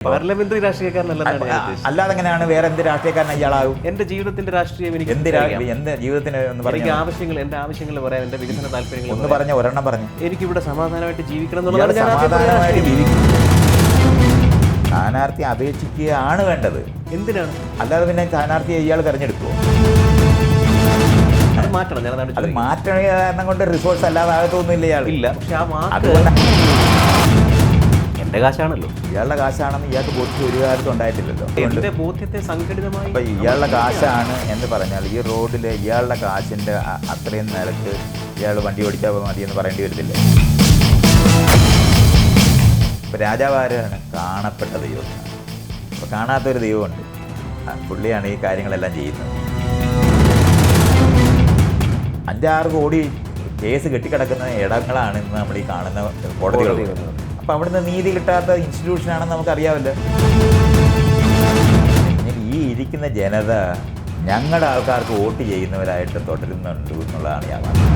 Parliamentary രാഷ്ട്രീയക്കാരനല്ലെന്നാണ് ഞാൻ ഉദ്ദേശിച്ചത്. അല്ലാതെ എങ്ങനെയാണ് വേറെ എന്ത് രാഷ്ട്രീയക്കാരൻ ഇയാളാകും? എന്റെ ജീവിതത്തിന്റെ രാഷ്ട്രീയം എനിക്ക് എന്ത് ജീവിതത്തിന് ഒന്ന് എനിക്ക് പറഞ്ഞു, ആവശ്യങ്ങൾ, എന്റെ ആവശ്യങ്ങൾ പറയാൻ, എന്റെ വികസന താല്പര്യങ്ങൾ ഒന്ന് പറഞ്ഞ ഒരെണ്ണം പറഞ്ഞു. എനിക്കിവിടെ സമാധാനമായിട്ട് ജീവിക്കണം ഇയാൾ എന്നുള്ളതാണ് ഞാൻ ആദ്യം പറഞ്ഞ സമാധാനമായിട്ട് രാഷ്ട്രീയം. ജീവിക്കും. സ്ഥാനാർത്ഥി അപേക്ഷിക്കുകയാണ് വേണ്ടത്, എന്തിനാണ് അല്ലാതെ പിന്നെ സ്ഥാനാർത്ഥിയെ ഇയാൾ തെരഞ്ഞെടുക്കുമോ? അത് മാറ്റണം. ഞാൻ അത് മാറ്റണ കാരണം കൊണ്ട് റിസോഴ്സ് അല്ലാതെ ആകത്തൊന്നുമില്ല ഇയാൾ. ഇല്ല, പക്ഷെ ആ വാക്ക് അതുകൊണ്ട് എന്റെ കാശാണല്ലോ. ഇയാളുടെ കാശാണെന്ന് ഇയാൾക്ക് ബോധ്യം ഒരു കാലത്തും ഉണ്ടായിട്ടില്ലല്ലോ. എന്റെ ബോധ്യത്തെ സംഘടിതമായി അപ്പം ഇയാളുടെ കാശാണ് എന്ന് പറഞ്ഞാൽ ഈ റോഡിൽ ഇയാളുടെ കാശിൻ്റെ അത്രയും നിരക്ക് ഇയാൾ വണ്ടി ഓടിച്ചാൽ മതി എന്ന് പറയേണ്ടി വരത്തില്ലേ? ഇപ്പം രാജാവ് ആരാണ്? കാണപ്പെട്ട ദൈവം. അപ്പോൾ കാണാത്തൊരു ദൈവമുണ്ട്, പുള്ളിയാണ് ഈ കാര്യങ്ങളെല്ലാം ചെയ്യുന്നത്. 5-6 കോടി കേസ് കെട്ടിക്കിടക്കുന്ന ഇടങ്ങളാണ് ഇന്ന് നമ്മൾ ഈ കാണുന്ന കോടതികൾ. അപ്പോൾ അവിടുന്ന് നീതി കിട്ടാത്ത ഇൻസ്റ്റിറ്റ്യൂഷനാണെന്ന് നമുക്കറിയാമല്ലോ. ഈ ഇരിക്കുന്ന ജനത ഞങ്ങളുടെ ആൾക്കാർക്ക് വോട്ട് ചെയ്യുന്നവരായിട്ട് തുടരുന്നുണ്ട് എന്നുള്ളതാണ് ഞാൻ പറഞ്ഞത്.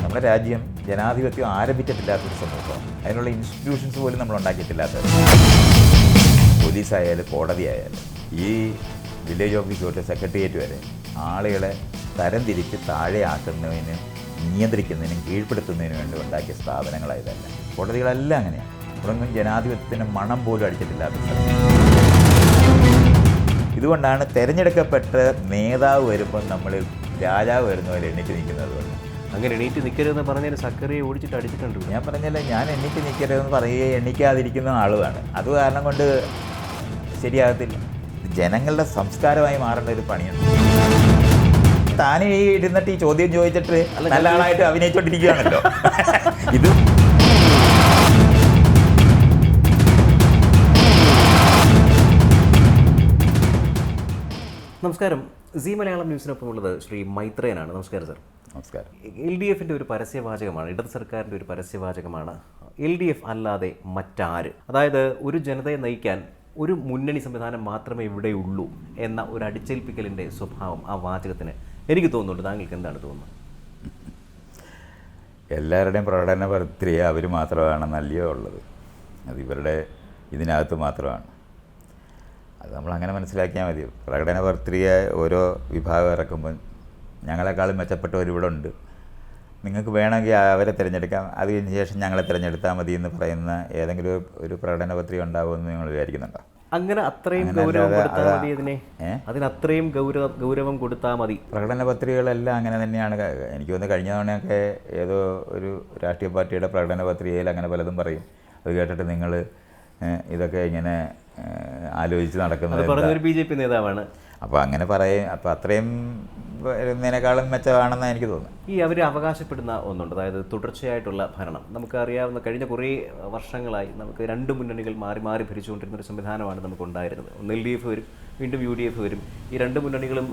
നമ്മുടെ രാജ്യം ജനാധിപത്യം ആരംഭിച്ചിട്ടില്ലാത്തൊരു സമൂഹം, അതിനുള്ള ഇൻസ്റ്റിറ്റ്യൂഷൻസ് പോലും നമ്മൾ ഉണ്ടാക്കിയിട്ടില്ലാത്തത്. പോലീസായാലും കോടതിയായാലും ഈ വില്ലേജ് ഓഫീസ് തൊട്ട് സെക്രട്ടേറിയറ്റ് വരെ ആളുകളെ തരംതിരിച്ച് താഴെയാക്കുന്നതിനും നിയന്ത്രിക്കുന്നതിനും കീഴ്പ്പെടുത്തുന്നതിനും വേണ്ടി ഉണ്ടാക്കിയ സ്ഥാപനങ്ങളായതല്ല. കോടതികളെല്ലാം അങ്ങനെയാണ്. ഇവിടൊന്നും ജനാധിപത്യത്തിൻ്റെ മണം പോലും അടിച്ചിട്ടില്ലാത്ത സ്ഥലം. ഇതുകൊണ്ടാണ് തിരഞ്ഞെടുക്കപ്പെട്ട നേതാവ് വരുമ്പോൾ നമ്മൾ രാജാവ് വരുന്നവരെ എണ്ണിച്ച് നിൽക്കുന്നത്. അങ്ങനെ എണീറ്റ് നിൽക്കരുതെന്ന് പറഞ്ഞാൽ സക്കറിയെ ഓടിച്ചിട്ട് അടിച്ചിട്ടുണ്ട്. ഞാൻ പറഞ്ഞല്ലോ, ഞാൻ എണ്ണിച്ച് നിൽക്കരുതെന്ന് പറയുകയും എണ്ണിക്കാതിരിക്കുന്ന ആളുമാണ്. അത് കാരണം കൊണ്ട് ശരിയാകത്തില്ല. ജനങ്ങളുടെ സംസ്കാരമായി മാറേണ്ട ഒരു പണിയാണ്. താനേ ഇരുന്നിട്ട് ഈ ചോദ്യം ചോദിച്ചിട്ട് നല്ല ആളായിട്ട് അഭിനയിച്ചോണ്ടിരിക്കുകയാണല്ലോ. ഇത് നമസ്കാരം. സി മലയാളം ന്യൂസിനൊപ്പം ഉള്ളത് ശ്രീ മൈത്രേയനാണ്. നമസ്കാരം സാർ. നമസ്കാരം. LDFിൻ്റെ ഒരു പരസ്യവാചകമാണ്, ഇടത് സർക്കാരിൻ്റെ ഒരു പരസ്യവാചകമാണ് LDF അല്ലാതെ മറ്റാര്. അതായത് ഒരു ജനതയെ നയിക്കാൻ ഒരു മുന്നണി സംവിധാനം മാത്രമേ ഇവിടെയുള്ളൂ എന്ന ഒരു അടിച്ചേൽപ്പിക്കലിൻ്റെ സ്വഭാവം ആ വാചകത്തിന് എനിക്ക് തോന്നുന്നുണ്ട്. താങ്കൾക്ക് എന്താണ് തോന്നുന്നത്? എല്ലാവരുടെയും പ്രകടന പ്രക്രിയ അവർ മാത്രമാണെന്നല്ലയോ ഉള്ളത്. അത് ഇവരുടെ ഇതിനകത്ത് മാത്രമാണ്. അത് നമ്മളങ്ങനെ മനസ്സിലാക്കിയാൽ മതി. പ്രകടന പത്രിക ഓരോ വിഭാഗം ഇറക്കുമ്പോൾ ഞങ്ങളെക്കാളും മെച്ചപ്പെട്ടവരിവിടെ ഉണ്ട്, നിങ്ങൾക്ക് വേണമെങ്കിൽ അവരെ തിരഞ്ഞെടുക്കാം, അതിന് ശേഷം ഞങ്ങളെ തിരഞ്ഞെടുത്താൽ മതി എന്ന് പറയുന്ന ഏതെങ്കിലും ഒരു പ്രകടന പത്രിക ഉണ്ടാകുമെന്ന് നിങ്ങൾ വിചാരിക്കുന്നുണ്ടോ? അങ്ങനെ അത്രയും ഗൗരവം കൊടുത്താൽ മതി അതിനെ? അതിനത്രയും ഗൗരവം കൊടുത്താൽ മതി. പ്രകടന പത്രികകളെല്ലാം അങ്ങനെ തന്നെയാണ്. എനിക്ക് തോന്നുന്നു കഴിഞ്ഞ തവണയൊക്കെ ഏതോ ഒരു രാഷ്ട്രീയ പാർട്ടിയുടെ പ്രകടന പത്രികയിൽ അങ്ങനെ പലതും പറയും. അത് കേട്ടിട്ട് നിങ്ങൾ ഇതൊക്കെ ഇങ്ങനെ ആലോചിച്ച് നടക്കുന്നത് പറഞ്ഞൊരു BJP നേതാവാണ്. അപ്പോൾ അങ്ങനെ പറയും. അപ്പോൾ അത്രയും ഇതിനേക്കാളും മെച്ചമാണെന്നാണ് എനിക്ക് തോന്നുന്നത്. ഈ അവർ അവകാശപ്പെടുന്ന ഒന്നുണ്ട്, അതായത് തുടർച്ചയായിട്ടുള്ള ഭരണം. നമുക്കറിയാവുന്ന കഴിഞ്ഞ കുറേ വർഷങ്ങളായി നമുക്ക് 2 മുന്നണികൾ മാറി മാറി ഭരിച്ചുകൊണ്ടിരുന്ന ഒരു സംവിധാനമാണ് നമുക്കുണ്ടായിരുന്നത്. ഒന്ന് LDF വരും, വീണ്ടും UDF വരും. ഈ 2 മുന്നണികളും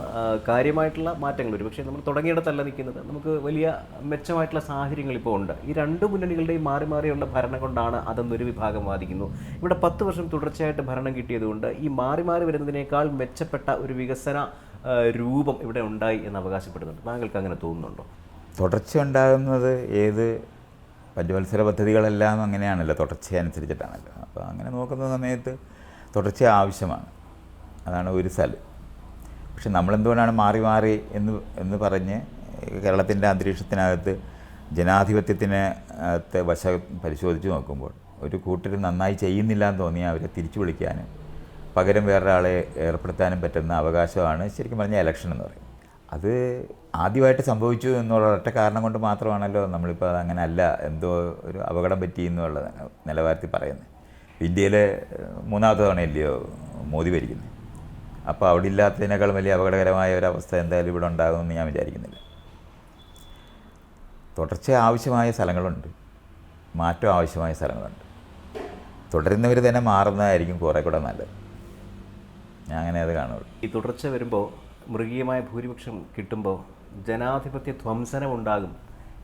കാര്യമായിട്ടുള്ള മാറ്റങ്ങൾ വരും. പക്ഷേ നമ്മൾ തുടങ്ങിയിടത്തല്ല നിൽക്കുന്നത്. നമുക്ക് വലിയ മെച്ചമായിട്ടുള്ള സാഹചര്യങ്ങൾ ഇപ്പോൾ ഉണ്ട്. ഈ 2 മുന്നണികളുടെയും മാറി മാറിയുള്ള ഭരണം കൊണ്ടാണ് അതെന്നൊരു വിഭാഗം വാദിക്കുന്നു. ഇവിടെ 10 വർഷം തുടർച്ചയായിട്ട് ഭരണം കിട്ടിയതുകൊണ്ട് ഈ മാറി മാറി വരുന്നതിനേക്കാൾ മെച്ചപ്പെട്ട ഒരു വികസന രൂപം ഇവിടെ ഉണ്ടായി എന്ന് അവകാശപ്പെടുന്നുണ്ട്. താങ്കൾക്ക് അങ്ങനെ തോന്നുന്നുണ്ടോ? തുടർച്ച ഉണ്ടാകുന്നത് ഏത് പഞ്ചവത്സര പദ്ധതികളെല്ലാം അങ്ങനെയാണല്ലോ, തുടർച്ചയനുസരിച്ചിട്ടാണല്ലോ. അപ്പോൾ അങ്ങനെ നോക്കുന്ന സമയത്ത് തുടർച്ച ആവശ്യമാണ്, അതാണ് ഒരു സ്ഥലം. പക്ഷെ നമ്മളെന്തുകൊണ്ടാണ് മാറി മാറി എന്ന് പറഞ്ഞ് കേരളത്തിൻ്റെ അന്തരീക്ഷത്തിനകത്ത് ജനാധിപത്യത്തിന് അകത്ത് വശം പരിശോധിച്ച് നോക്കുമ്പോൾ ഒരു കൂട്ടർ നന്നായി ചെയ്യുന്നില്ല എന്ന് തോന്നിയാൽ അവരെ തിരിച്ചു വിളിക്കാനും പകരം വേറൊരാളെ ഏർപ്പെടുത്താനും പറ്റുന്ന അവകാശമാണ് ശരിക്കും പറഞ്ഞാൽ ഇലക്ഷൻ എന്ന് പറയും. അത് ആദ്യമായിട്ട് സംഭവിച്ചു എന്നുള്ള ഒറ്റ കാരണം കൊണ്ട് മാത്രമാണല്ലോ നമ്മളിപ്പോൾ അത് അങ്ങനെ അല്ല, എന്തോ ഒരു അപകടം പറ്റി എന്നുള്ള നിലവാരത്തിൽ പറയുന്നത്. ഇന്ത്യയിലെ 3ാമത്തെ തവണയല്ലയോ മോദി ഭരിക്കുന്നത്. അപ്പോൾ അവിടെ ഇല്ലാത്തതിനേക്കാൾ വലിയ അപകടകരമായ ഒരവസ്ഥ എന്തായാലും ഇവിടെ ഉണ്ടാകുമെന്ന് ഞാൻ വിചാരിക്കുന്നില്ല. തുടർച്ച ആവശ്യമായ സ്ഥലങ്ങളുണ്ട്, മാറ്റം ആവശ്യമായ സ്ഥലങ്ങളുണ്ട്. തുടരുന്നവർ തന്നെ മാറുന്നതായിരിക്കും കുറേ കൂടെ നല്ലത്. ഞാൻ അങ്ങനെ അത് കാണുള്ളൂ. ഈ തുടർച്ച വരുമ്പോൾ, മൃഗീയമായ ഭൂരിപക്ഷം കിട്ടുമ്പോൾ ജനാധിപത്യ ധ്വംസനം ഉണ്ടാകും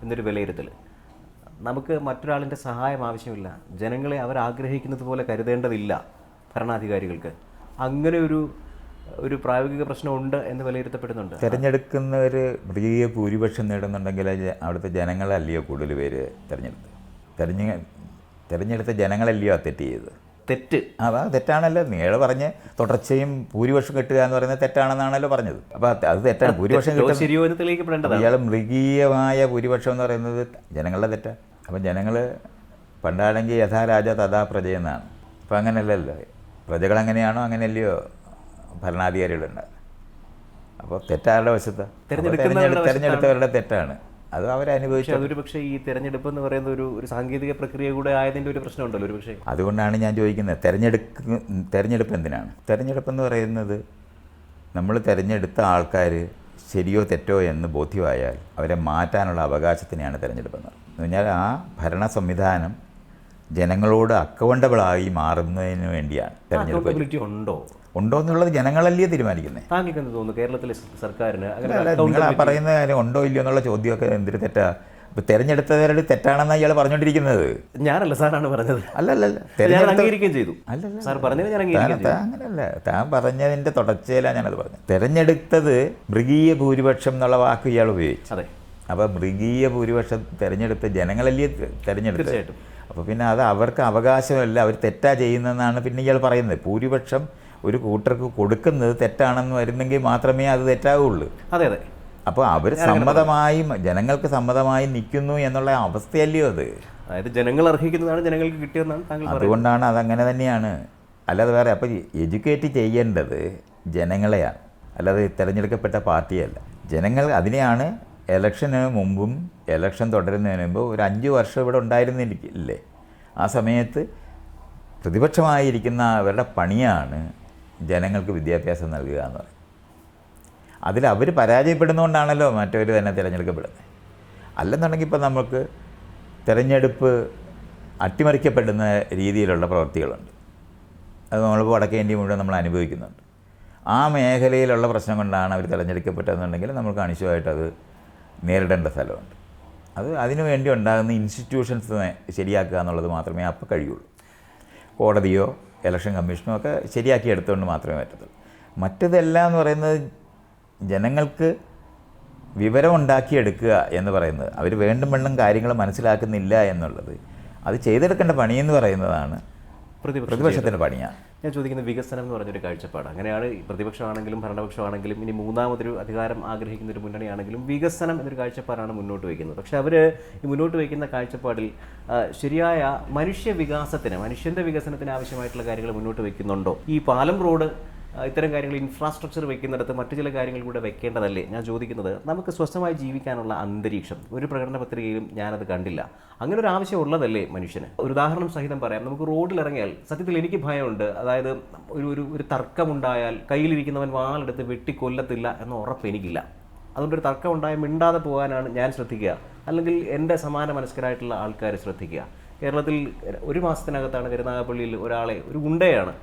എന്നൊരു വിലയിരുത്തൽ. നമുക്ക് മറ്റൊരാളിൻ്റെ സഹായം ആവശ്യമില്ല, ജനങ്ങളെ അവരാഗ്രഹിക്കുന്നത് പോലെ കരുതേണ്ടതില്ല ഭരണാധികാരികൾക്ക്. അങ്ങനെ ഒരു പ്രായോഗിക പ്രശ്നമുണ്ട് എന്ന് വിലയിരുത്തപ്പെടുന്നുണ്ട്. തിരഞ്ഞെടുക്കുന്നവർ മൃഗീയ ഭൂരിപക്ഷം നേടുന്നുണ്ടെങ്കിൽ അവിടുത്തെ ജനങ്ങളല്ലയോ കൂടുതൽ പേര് തിരഞ്ഞെടുത്ത ജനങ്ങളല്ലയോ തെറ്റ് ചെയ്തത്. തെറ്റ്. അതാ തെറ്റാണല്ലോ. നിങ്ങൾ പറഞ്ഞ് തുടർച്ചയും ഭൂരിപക്ഷം കിട്ടുക എന്ന് പറയുന്നത് തെറ്റാണെന്നാണല്ലോ പറഞ്ഞത്. അപ്പോൾ അത് തെറ്റാണ്. ഭൂരിപക്ഷം കിട്ടുന്നത് ശരിയോ എന്ന് തെളിയിക്കപ്പെടേണ്ടതാണ്. ഇയാൾ മൃഗീയമായ ഭൂരിപക്ഷം എന്ന് പറയുന്നത് ജനങ്ങളുടെ തെറ്റാണ്. അപ്പം ജനങ്ങൾ പണ്ടാണെങ്കിൽ യഥാ രാജ തഥാ പ്രജ എന്നാണ്. അപ്പം അങ്ങനെയല്ലല്ലോ. പ്രജകളെങ്ങനെയാണോ അങ്ങനെയല്ലയോ ഭരണാധികാരികളുണ്ടാകുന്നത്. അപ്പോൾ തെറ്റാരുടെ വശത്താണ്. തിരഞ്ഞെടുത്തവരുടെ തെറ്റാണ്. അത് അവരനുഭവിച്ചു. അതൊരു പക്ഷേ ഈ തെരഞ്ഞെടുപ്പ് എന്ന് പറയുന്ന ഒരു സാങ്കേതിക പ്രക്രിയ കൂടെ ആയതിൻ്റെ ഒരു പ്രശ്നമുണ്ടല്ലോ ഒരു പക്ഷേ. അതുകൊണ്ടാണ് ഞാൻ ചോദിക്കുന്നത്, തെരഞ്ഞെടുപ്പ് എന്തിനാണ്? തെരഞ്ഞെടുപ്പ് എന്ന് പറയുന്നത് നമ്മൾ തിരഞ്ഞെടുത്ത ആൾക്കാർ ശരിയോ തെറ്റോ എന്ന് ബോധ്യമായാൽ അവരെ മാറ്റാനുള്ള അവകാശത്തിനെയാണ് തിരഞ്ഞെടുപ്പ് എന്ന് പറഞ്ഞാൽ ആ ഭരണ സംവിധാനം ജനങ്ങളോട് അക്കൗണ്ടബിളായി മാറുന്നതിന് വേണ്ടിയാണ് തെരഞ്ഞെടുപ്പ്. ഉണ്ടോ എന്നുള്ളത് ജനങ്ങളല്ലേ തീരുമാനിക്കുന്നത്. താങ്കൾക്ക് എന്ത് തോന്നുന്നു കേരളത്തിലെ സർക്കാരിന്? നിങ്ങൾ ആ പറയുന്ന കാര്യം ഉണ്ടോ ഇല്ലയോ എന്നുള്ള ചോദ്യമൊക്കെ എന്തൊരു തെറ്റാ. ഇപ്പം തിരഞ്ഞെടുത്തവരുടെ തെറ്റാണെന്നാണ് ഇയാൾ പറഞ്ഞുകൊണ്ടിരിക്കുന്നത്. ഞാനല്ല, സാറാണ് പറഞ്ഞത്. അല്ലല്ല, ചെയ്തു. സാർ പറഞ്ഞത് ഞാൻ അംഗീകരിക്കുകയും ചെയ്തു. അങ്ങനെയല്ല, താൻ പറഞ്ഞതിൻ്റെ തുടർച്ചയിലാണ് ഞാനത് പറഞ്ഞത്. തിരഞ്ഞെടുത്തത് മൃഗീയ ഭൂരിപക്ഷം എന്നുള്ള വാക്ക് ഇയാൾ ഉപയോഗിച്ചു. അതെ. അപ്പോൾ മൃഗീയ ഭൂരിപക്ഷം തിരഞ്ഞെടുത്ത ജനങ്ങളല്ലേ തിരഞ്ഞെടുത്തത്. തീർച്ചയായിട്ടും. അപ്പോൾ പിന്നെ അത് അവർക്ക് അവകാശമല്ല, അവർ തെറ്റാ ചെയ്യുന്നതെന്നാണ് പിന്നെ ഇയാൾ പറയുന്നത്. ഭൂരിപക്ഷം ഒരു കൂട്ടർക്ക് കൊടുക്കുന്നത് തെറ്റാണെന്ന് വരുന്നെങ്കിൽ മാത്രമേ അത് തെറ്റാവുള്ളൂ. അതെ അതെ. അപ്പോൾ അവർ സമ്മതമായി ജനങ്ങൾക്ക് സമ്മതമായി നിൽക്കുന്നു എന്നുള്ള അവസ്ഥയല്ലയോ അത്. അതായത് ജനങ്ങൾ അർഹിക്കുന്നതാണ് ജനങ്ങൾക്ക് കിട്ടിയതെന്നാണ് താങ്കൾ. അതുകൊണ്ടാണ് അതങ്ങനെ തന്നെയാണ്. അല്ലാതെ വേറെ. അപ്പോൾ എഡ്യൂക്കേറ്റ് ചെയ്യേണ്ടത് ജനങ്ങളെയാണ്, അല്ലാതെ തിരഞ്ഞെടുക്കപ്പെട്ട പാർട്ടിയല്ല. ജനങ്ങൾ അതിനെയാണ് ഇലക്ഷന് മുമ്പും ഇലക്ഷൻ തുടരുന്നതിന് മുമ്പ് ഒരു 5 വർഷം ഇവിടെ ഉണ്ടായിരുന്നില്ലേ. ആ സമയത്ത് പ്രതിപക്ഷമായിരിക്കുന്ന അവരുടെ പണിയാണ് ജനങ്ങൾക്ക് വിദ്യാഭ്യാസം നൽകുക എന്ന് പറയും. അതിൽ അവർ പരാജയപ്പെടുന്നതുകൊണ്ടാണല്ലോ മറ്റവർ തന്നെ തിരഞ്ഞെടുക്കപ്പെടുന്നത്. അല്ലെന്നുണ്ടെങ്കിൽ ഇപ്പം നമുക്ക് തിരഞ്ഞെടുപ്പ് അട്ടിമറിക്കപ്പെടുന്ന രീതിയിലുള്ള പ്രവൃത്തികളുണ്ട്. അത് നമ്മൾ വടക്കേ ഇന്ത്യ മുഴുവൻ നമ്മൾ അനുഭവിക്കുന്നുണ്ട്. ആ മേഖലയിലുള്ള പ്രശ്നം കൊണ്ടാണ് അവർ തിരഞ്ഞെടുക്കപ്പെട്ടതെന്നുണ്ടെങ്കിൽ നമുക്ക് അനിശ്ചയമായിട്ട് അത് നേരിടേണ്ട സ്ഥലമുണ്ട്. അതിനു വേണ്ടി ഉണ്ടാകുന്ന ഇൻസ്റ്റിറ്റ്യൂഷൻസ് ശരിയാക്കുക എന്നുള്ളത് മാത്രമേ അപ്പോൾ കഴിയുള്ളൂ. കോടതിയോ ഇലക്ഷൻ കമ്മീഷനോ ഒക്കെ ശരിയാക്കി എടുത്തുകൊണ്ട് മാത്രമേ പറ്റത്തുള്ളൂ. മറ്റതെല്ലാം എന്ന് പറയുന്നത് ജനങ്ങൾക്ക് വിവരം ഉണ്ടാക്കിയെടുക്കുക എന്ന് പറയുന്നത്, അവർ വേണ്ടും വെള്ളം കാര്യങ്ങൾ മനസ്സിലാക്കുന്നില്ല എന്നുള്ളത്, അത് ചെയ്തെടുക്കേണ്ട പണിയെന്ന് പറയുന്നതാണ് പ്രതിപക്ഷത്തിൻ്റെ പണിയാണ്. ഞാൻ ചോദിക്കുന്നത് വികസനം എന്ന് പറഞ്ഞൊരു കാഴ്ചപ്പാട്. അങ്ങനെയാണ് പ്രതിപക്ഷമാണെങ്കിലും ഭരണപക്ഷമാണെങ്കിലും ഇനി മൂന്നാമതൊരു അധികാരം ആഗ്രഹിക്കുന്ന ഒരു മുന്നണിയാണെങ്കിലും വികസനം എന്നൊരു കാഴ്ചപ്പാടാണ് മുന്നോട്ട് വയ്ക്കുന്നത്. പക്ഷേ അവർ ഈ മുന്നോട്ട് വയ്ക്കുന്ന കാഴ്ചപ്പാടിൽ ശരിയായ മനുഷ്യൻ്റെ വികസനത്തിന് ആവശ്യമായിട്ടുള്ള കാര്യങ്ങൾ മുന്നോട്ട് വയ്ക്കുന്നുണ്ടോ? ഈ പാലം, റോഡ്, ഇത്തരം കാര്യങ്ങൾ, ഇൻഫ്രാസ്ട്രക്ചർ വെക്കുന്നിടത്ത് മറ്റു ചില കാര്യങ്ങൾ കൂടെ വെക്കേണ്ടതല്ലേ? ഞാൻ ചോദിക്കുന്നത്, നമുക്ക് സ്വസ്ഥമായി ജീവിക്കാനുള്ള അന്തരീക്ഷം ഒരു പ്രകടന പത്രികയിലും ഞാനത് കണ്ടില്ല. അങ്ങനെ ഒരു ആവശ്യം ഉള്ളതല്ലേ മനുഷ്യന്? ഒരു ഉദാഹരണം സഹിതം പറയാം. നമുക്ക് റോഡിലിറങ്ങിയാൽ സത്യത്തിൽ എനിക്ക് ഭയമുണ്ട്. അതായത് ഒരു തർക്കമുണ്ടായാൽ കയ്യിലിരിക്കുന്നവൻ വാളെടുത്ത് വെട്ടിക്കൊല്ലത്തില്ല എന്ന ഉറപ്പ് എനിക്കില്ല. അതുകൊണ്ടൊരു തർക്കം ഉണ്ടായാൽ മിണ്ടാതെ പോകാനാണ് ഞാൻ ശ്രദ്ധിക്കുക, അല്ലെങ്കിൽ എൻ്റെ സമാന മനസ്കരായിട്ടുള്ള ആൾക്കാർ ശ്രദ്ധിക്കുക. കേരളത്തിൽ 1 മാസത്തിനകത്താണ് കരുനാഗപ്പള്ളിയിൽ ഒരാളെ, ഒരു ഗുണ്ടയാണ്,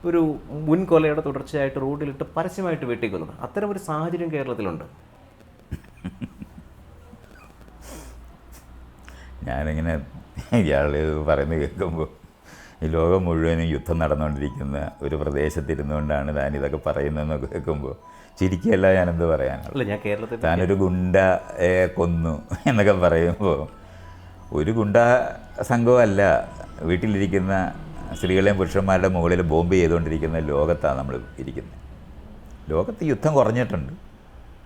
ഒരു മുൻകൊലയുടെ തുടർച്ചയായിട്ട് റോഡിലിട്ട് പരസ്യമായിട്ട് വെട്ടിക്കുന്നത്. അത്തരം ഒരു സാഹചര്യം കേരളത്തിലുണ്ട്. ഞാനിങ്ങനെ ഇയാൾ പറയുന്നത് കേൾക്കുമ്പോൾ ഈ ലോകം മുഴുവനും യുദ്ധം നടന്നുകൊണ്ടിരിക്കുന്ന ഒരു പ്രദേശത്തിരുന്നുകൊണ്ടാണ് താൻ ഇതൊക്കെ പറയുന്നതെന്നൊക്കെ കേൾക്കുമ്പോൾ ചിരിക്കുകയല്ല ഞാനെന്ത് പറയാനുള്ളത്. അല്ല, ഞാൻ കേരളത്തിൽ താനൊരു ഗുണ്ടയെ കൊന്നു എന്നൊക്കെ പറയുമ്പോൾ ഒരു ഗുണ്ട സംഘമല്ല വീട്ടിലിരിക്കുന്ന സ്ത്രീകളെയും പുരുഷന്മാരുടെ മുകളിൽ ബോംബ് ചെയ്തുകൊണ്ടിരിക്കുന്ന ലോകത്താണ് നമ്മൾ ഇരിക്കുന്നത്. ലോകത്ത് യുദ്ധം കുറഞ്ഞിട്ടുണ്ട്,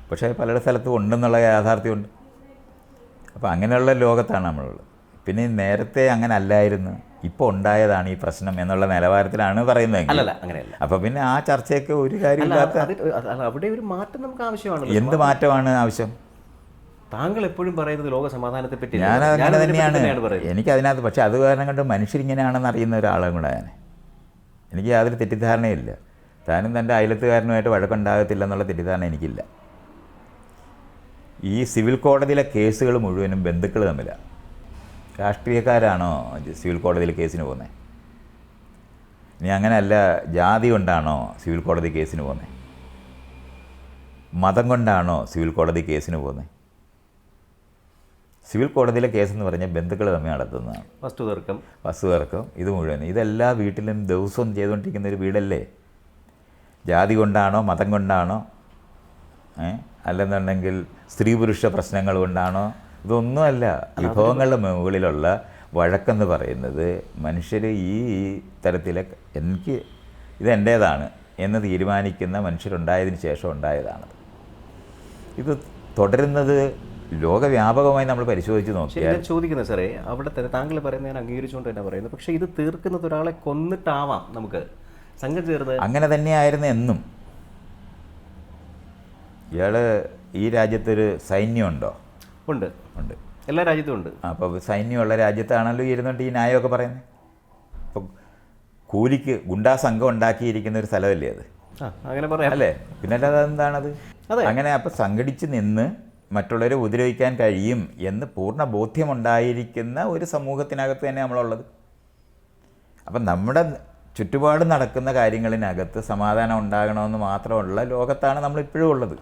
പക്ഷേ പല സ്ഥലത്തും ഉണ്ടെന്നുള്ള യാഥാർത്ഥ്യമുണ്ട്. അപ്പോൾ അങ്ങനെയുള്ള ലോകത്താണ് നമ്മളുള്ളത്. പിന്നെ നേരത്തെ അങ്ങനെ അല്ലായിരുന്നു, ഇപ്പോൾ ഉണ്ടായതാണ് ഈ പ്രശ്നം എന്നുള്ള നിലവാരത്തിലാണ് പറയുന്നത്. അല്ലല്ല, അങ്ങനെയല്ല. അപ്പോൾ പിന്നെ ആ ചർച്ചയൊക്കെ ഒരു കാര്യമില്ലാത്ത, അവിടെ ഒരു മാറ്റം നമുക്ക് ആവശ്യമാണ്. എന്ത് മാറ്റമാണ് ആവശ്യം? താങ്കൾ എപ്പോഴും പറയുന്നത് ലോക സമാധാനത്തെ പറ്റി. ഞാനങ്ങനെ തന്നെയാണ് എനിക്കതിനകത്ത്. പക്ഷേ അത് കാരണം കൊണ്ട് മനുഷ്യരിങ്ങനെയാണെന്ന് അറിയുന്ന ഒരാളും കൂടെ ഞാൻ. എനിക്ക് യാതൊരു തെറ്റിദ്ധാരണയില്ല. താനും തൻ്റെ അയലത്തുകാരനുമായിട്ട് വഴക്കുണ്ടാകത്തില്ലെന്നുള്ള തെറ്റിദ്ധാരണ എനിക്കില്ല. ഈ സിവിൽ കോടതിയിലെ കേസുകൾ മുഴുവനും ബന്ധുക്കൾ തമ്മിലാണ്. രാഷ്ട്രീയക്കാരാണോ സിവിൽ കോടതിയിൽ കേസിന് പോകുന്നത്? ഇനി അങ്ങനെയല്ല, ജാതി കൊണ്ടാണോ സിവിൽ കോടതി കേസിന് പോകുന്നത്? മതം കൊണ്ടാണോ സിവിൽ കോടതി കേസിന് പോകുന്നത്? സിവിൽ കോടതിയിലെ കേസെന്ന് പറഞ്ഞാൽ ബന്ധുക്കൾ തമ്മിൽ നടത്തുന്നതാണ്. വസ്തു തർക്കം ഇത് മുഴുവൻ. ഇതെല്ലാ വീട്ടിലും ദിവസവും ചെയ്തുകൊണ്ടിരിക്കുന്ന ഒരു വീടല്ലേ? ജാതി കൊണ്ടാണോ മതം കൊണ്ടാണോ അല്ലെന്നുണ്ടെങ്കിൽ സ്ത്രീ പുരുഷ പ്രശ്നങ്ങൾ കൊണ്ടാണോ? ഇതൊന്നുമല്ല. വിഭവങ്ങളുടെ മുകളിലുള്ള വഴക്കെന്ന് പറയുന്നത് മനുഷ്യർ ഈ തരത്തിലെ എനിക്ക് ഇതെൻ്റേതാണ് എന്ന് തീരുമാനിക്കുന്ന മനുഷ്യരുണ്ടായതിന് ശേഷം ഉണ്ടായതാണ്. ഇത് തുടരുന്നത് ലോകവ്യാപകമായി നമ്മൾ പരിശോധിച്ച് നോക്കിയാൽ ചോദിക്കുന്നത് സാറേ, അവിടെ തന്നെ താങ്കൾ പറയുന്നത് ഞാൻ അംഗീകരിച്ചുകൊണ്ട് തന്നെ പറയുന്നത്, പക്ഷേ ഇത് തീർക്കുന്നത് ഒരാളെ കൊന്നിട്ടാവാം നമുക്ക് സംഘം ചേർന്ന്. അങ്ങനെ തന്നെയായിരുന്നു എന്നും. ഇയാൾ ഈ രാജ്യത്തൊരു സൈന്യമുണ്ടോ? ഉണ്ട്, ഉണ്ട്, എല്ലാ രാജ്യത്തും ഉണ്ട്. അപ്പോൾ സൈന്യമുള്ള രാജ്യത്താണല്ലോ ഇരുന്നിട്ട് ഈ ന്യായമൊക്കെ പറയുന്നത്. അപ്പോൾ കൂലിക്ക് ഗുണ്ടാ സംഘം ഉണ്ടാക്കിയിരിക്കുന്ന ഒരു സ്ഥലമല്ലേ അത്? അങ്ങനെ പറയാം അല്ലേ? പിന്നെ അതെന്താണത്? അങ്ങനെ അപ്പം സംഘടിച്ച് നിന്ന് മറ്റുള്ളവരെ ഉപദ്രവിക്കാൻ കഴിയും എന്ന് പൂർണ്ണ ബോധ്യമുണ്ടായിരിക്കുന്ന ഒരു സമൂഹത്തിനകത്ത് തന്നെ നമ്മളുള്ളത്. അപ്പം നമ്മുടെ ചുറ്റുപാട് നടക്കുന്ന കാര്യങ്ങളിനകത്ത് സമാധാനം ഉണ്ടാകണമെന്ന് മാത്രമുള്ള ലോകത്താണ് നമ്മളിപ്പോഴും ഉള്ളത്.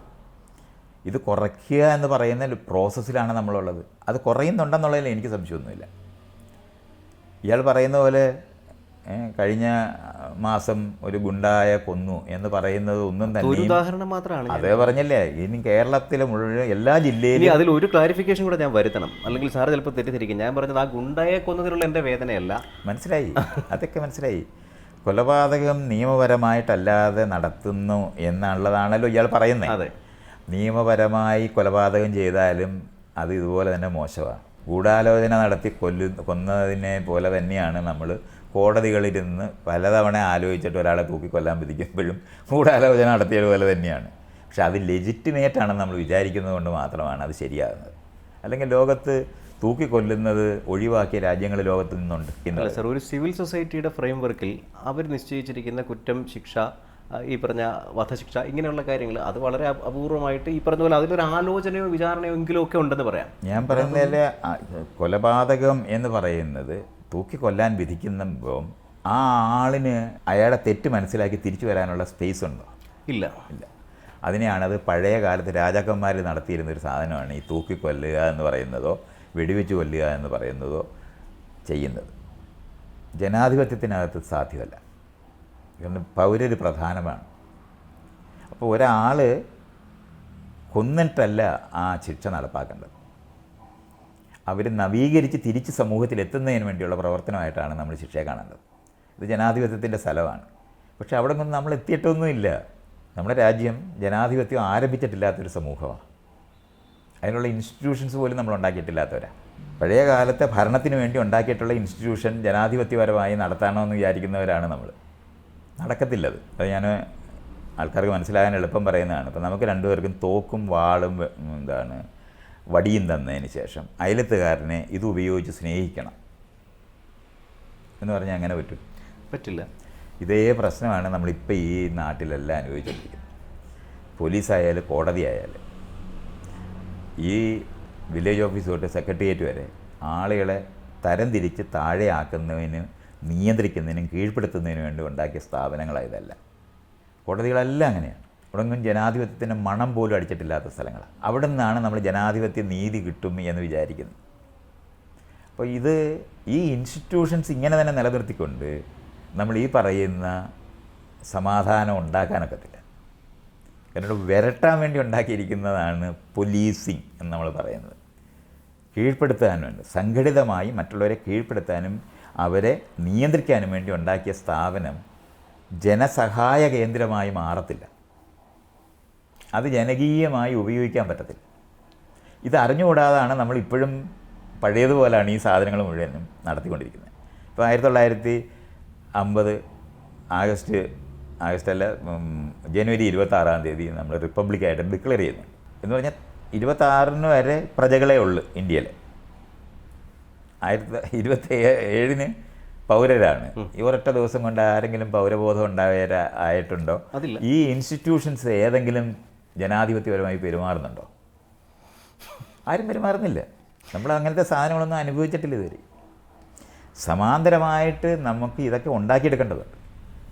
ഇത് കുറയ്ക്കുക എന്ന് പറയുന്ന പ്രോസസ്സിലാണ് നമ്മളുള്ളത്. അത് കുറയുന്നുണ്ടെന്നുള്ളതിൽ എനിക്ക് സംശയമൊന്നുമില്ല. ഇയാൾ പറയുന്ന പോലെ കഴിഞ്ഞ മാസം ഒരു ഗുണ്ടായെ കൊന്നു എന്ന് പറയുന്നത് ഒന്നും തന്നെ ഉദാഹരണം മാത്രമാണ്. അതേ പറഞ്ഞല്ലേ, ഇനി കേരളത്തിലെ മുഴുവൻ എല്ലാ ജില്ലയിലും അതിൽ ഒരു ക്ലാരിഫിക്കേഷൻ കൂടെ ഞാൻ വരുത്തണം, അല്ലെങ്കിൽ സാർ ചിലപ്പോൾ തെറ്റിദ്ധരിക്കും. ഞാൻ പറഞ്ഞത് ആ ഗുണ്ടായെ കൊന്നതിലുള്ള എൻ്റെ വേദനയല്ല. മനസ്സിലായി, അതൊക്കെ മനസ്സിലായി. കൊലപാതകം നിയമപരമായിട്ടല്ലാതെ നടത്തുന്നു എന്നുള്ളതാണല്ലോ ഇയാൾ പറയുന്നത്. അതെ, നിയമപരമായി കൊലപാതകം ചെയ്താലും അത് ഇതുപോലെ തന്നെ മോശമാണ്. ഗൂഢാലോചന നടത്തി കൊന്നതിനെ പോലെ തന്നെയാണ് നമ്മൾ കോടതികളിലിരുന്ന് പലതവണ ആലോചിച്ചിട്ട് ഒരാളെ തൂക്കിക്കൊല്ലാൻ വിധിക്കുമ്പോഴും ഗൂഢാലോചന നടത്തിയതുപോലെ തന്നെയാണ്. പക്ഷെ അത് ലെജിറ്റിമേറ്റാണെന്ന് നമ്മൾ വിചാരിക്കുന്നത് കൊണ്ട് മാത്രമാണ് അത് ശരിയാകുന്നത്. അല്ലെങ്കിൽ ലോകത്ത് തൂക്കിക്കൊല്ലുന്നത് ഒഴിവാക്കിയ രാജ്യങ്ങൾ ലോകത്ത് നിന്നുണ്ട്. അല്ല സാർ, ഒരു സിവിൽ സൊസൈറ്റിയുടെ ഫ്രെയിം വർക്കിൽ അവർ നിശ്ചയിച്ചിരിക്കുന്ന കുറ്റം, ശിക്ഷ, ഈ പറഞ്ഞ വധശിക്ഷ, ഇങ്ങനെയുള്ള കാര്യങ്ങൾ അത് വളരെ അപൂർവമായിട്ട് ഈ പറഞ്ഞ പോലെ അതിലൊരു ആലോചനയോ വിചാരണയോ എങ്കിലും ഒക്കെ ഉണ്ടെന്ന് പറയാം. ഞാൻ പറയുന്നതിൽ കൊലപാതകം എന്ന് പറയുന്നത് തൂക്കിക്കൊല്ലാൻ വിധിക്കുമ്പോൾ ആ ആളിന് അയാളെ തെറ്റ് മനസ്സിലാക്കി തിരിച്ചു വരാനുള്ള സ്പേസ് ഉണ്ടോ? ഇല്ല. അതിനെയാണ് അത് പഴയ കാലത്ത് രാജാക്കന്മാർ നടത്തിയിരുന്നൊരു സാധനമാണ് ഈ തൂക്കിക്കൊല്ലുക എന്ന് പറയുന്നതോ വെടിവെച്ച് കൊല്ലുക എന്ന് പറയുന്നതോ ചെയ്യുന്നത്. ജനാധിപത്യത്തിനകത്ത് സാധ്യമല്ല. കാരണം പൗരർ പ്രധാനമാണ്. അപ്പോൾ ഒരാൾ കൊന്നിട്ടല്ല ആ ശിക്ഷ നടപ്പാക്കേണ്ടത്. അവർ നവീകരിച്ച് തിരിച്ച് സമൂഹത്തിൽ എത്തുന്നതിന് വേണ്ടിയുള്ള പ്രവർത്തനമായിട്ടാണ് നമ്മൾ ശിക്ഷയെ കാണേണ്ടത്. ഇത് ജനാധിപത്യത്തിൻ്റെ സ്ഥലമാണ്. പക്ഷെ അവിടെ നിന്ന് നമ്മൾ എത്തിയിട്ടൊന്നുമില്ല. നമ്മുടെ രാജ്യം ജനാധിപത്യം ആരംഭിച്ചിട്ടില്ലാത്തൊരു സമൂഹമാണ്. അതിനുള്ള ഇൻസ്റ്റിറ്റ്യൂഷൻസ് പോലും നമ്മൾ ഉണ്ടാക്കിയിട്ടില്ലാത്തവരാണ്. പഴയ കാലത്തെ ഭരണത്തിന് വേണ്ടി ഉണ്ടാക്കിയിട്ടുള്ള ഇൻസ്റ്റിറ്റ്യൂഷൻ ജനാധിപത്യപരമായി നടത്തണമെന്ന് വിചാരിക്കുന്നവരാണ് നമ്മൾ. നടക്കത്തില്ലത്. അത് ഞാൻ ആൾക്കാർക്ക് മനസ്സിലാകാൻ എളുപ്പം പറയുന്നതാണ്. ഇപ്പം നമുക്ക് രണ്ടുപേർക്കും തോക്കും വാളും വടിയും തന്നതിന് ശേഷം അയലത്തുകാരനെ ഇത് ഉപയോഗിച്ച് സ്നേഹിക്കണം എന്ന് പറഞ്ഞാൽ അങ്ങനെ പറ്റില്ല. ഇതേ പ്രശ്നമാണ് നമ്മളിപ്പോൾ ഈ നാട്ടിലെല്ലാം അനുഭവിച്ചുകൊണ്ടിരിക്കുന്നത്. പോലീസായാലും കോടതിയായാലും ഈ വില്ലേജ് ഓഫീസ് തൊട്ട് സെക്രട്ടേറിയറ്റ് വരെ ആളുകളെ തരംതിരിച്ച് താഴെയാക്കുന്നതിനും നിയന്ത്രിക്കുന്നതിനും കീഴ്പ്പെടുത്തുന്നതിനും വേണ്ടി ഉണ്ടാക്കിയ സ്ഥാപനങ്ങളായതല്ല. കോടതികളെല്ലാം അങ്ങനെയാണ്. ഇവിടെങ്ങും ജനാധിപത്യത്തിൻ്റെ മണം പോലും അടിച്ചിട്ടില്ലാത്ത സ്ഥലങ്ങളാണ്. അവിടെ നിന്നാണ് നമ്മൾ ജനാധിപത്യ നീതി കിട്ടും എന്ന് വിചാരിക്കുന്നത്. അപ്പോൾ ഈ ഇൻസ്റ്റിറ്റ്യൂഷൻസ് ഇങ്ങനെ തന്നെ നിലനിർത്തിക്കൊണ്ട് നമ്മൾ ഈ പറയുന്ന സമാധാനം ഉണ്ടാക്കാനൊക്കത്തില്ല. കാരണം വിരട്ടാൻ വേണ്ടി ഉണ്ടാക്കിയിരിക്കുന്നതാണ് പോലീസിങ് എന്ന് നമ്മൾ പറയുന്നത്. കീഴ്പ്പെടുത്താനും വേണ്ടി സംഘടിതമായി മറ്റുള്ളവരെ കീഴ്പ്പെടുത്താനും അവരെ നിയന്ത്രിക്കാനും വേണ്ടി ഉണ്ടാക്കിയ സ്ഥാപനം ജനസഹായ കേന്ദ്രമായി മാറത്തില്ല. അത് ജനകീയമായി ഉപയോഗിക്കാൻ പറ്റത്തില്ല. ഇത് അറിഞ്ഞുകൂടാതാണ് നമ്മളിപ്പോഴും പഴയതുപോലെയാണ് ഈ സാധനങ്ങൾ മുഴുവനും നടത്തിക്കൊണ്ടിരിക്കുന്നത്. ഇപ്പോൾ 1950 ജനുവരി 26 നമ്മൾ റിപ്പബ്ലിക്കായിട്ട് ഡിക്ലെയർ ചെയ്യുന്നു. എന്ന് പറഞ്ഞാൽ 26 വരെ പ്രജകളേ ഉള്ളൂ ഇന്ത്യയിൽ. 1927 പൗരരാണ്. ഈ ഒരൊറ്റ ദിവസം കൊണ്ട് ആരെങ്കിലും പൗരബോധം ആയിട്ടുണ്ടോ? ഈ ഇൻസ്റ്റിറ്റ്യൂഷൻസ് ഏതെങ്കിലും ജനാധിപത്യപരമായി പെരുമാറുന്നുണ്ടോ? ആരും പെരുമാറുന്നില്ല. നമ്മൾ അങ്ങനത്തെ സാധനങ്ങളൊന്നും അനുഭവിച്ചിട്ടില്ല ഇതുവരെ. സമാന്തരമായിട്ട് നമുക്ക് ഇതൊക്കെ ഉണ്ടാക്കിയെടുക്കേണ്ടതുണ്ട്.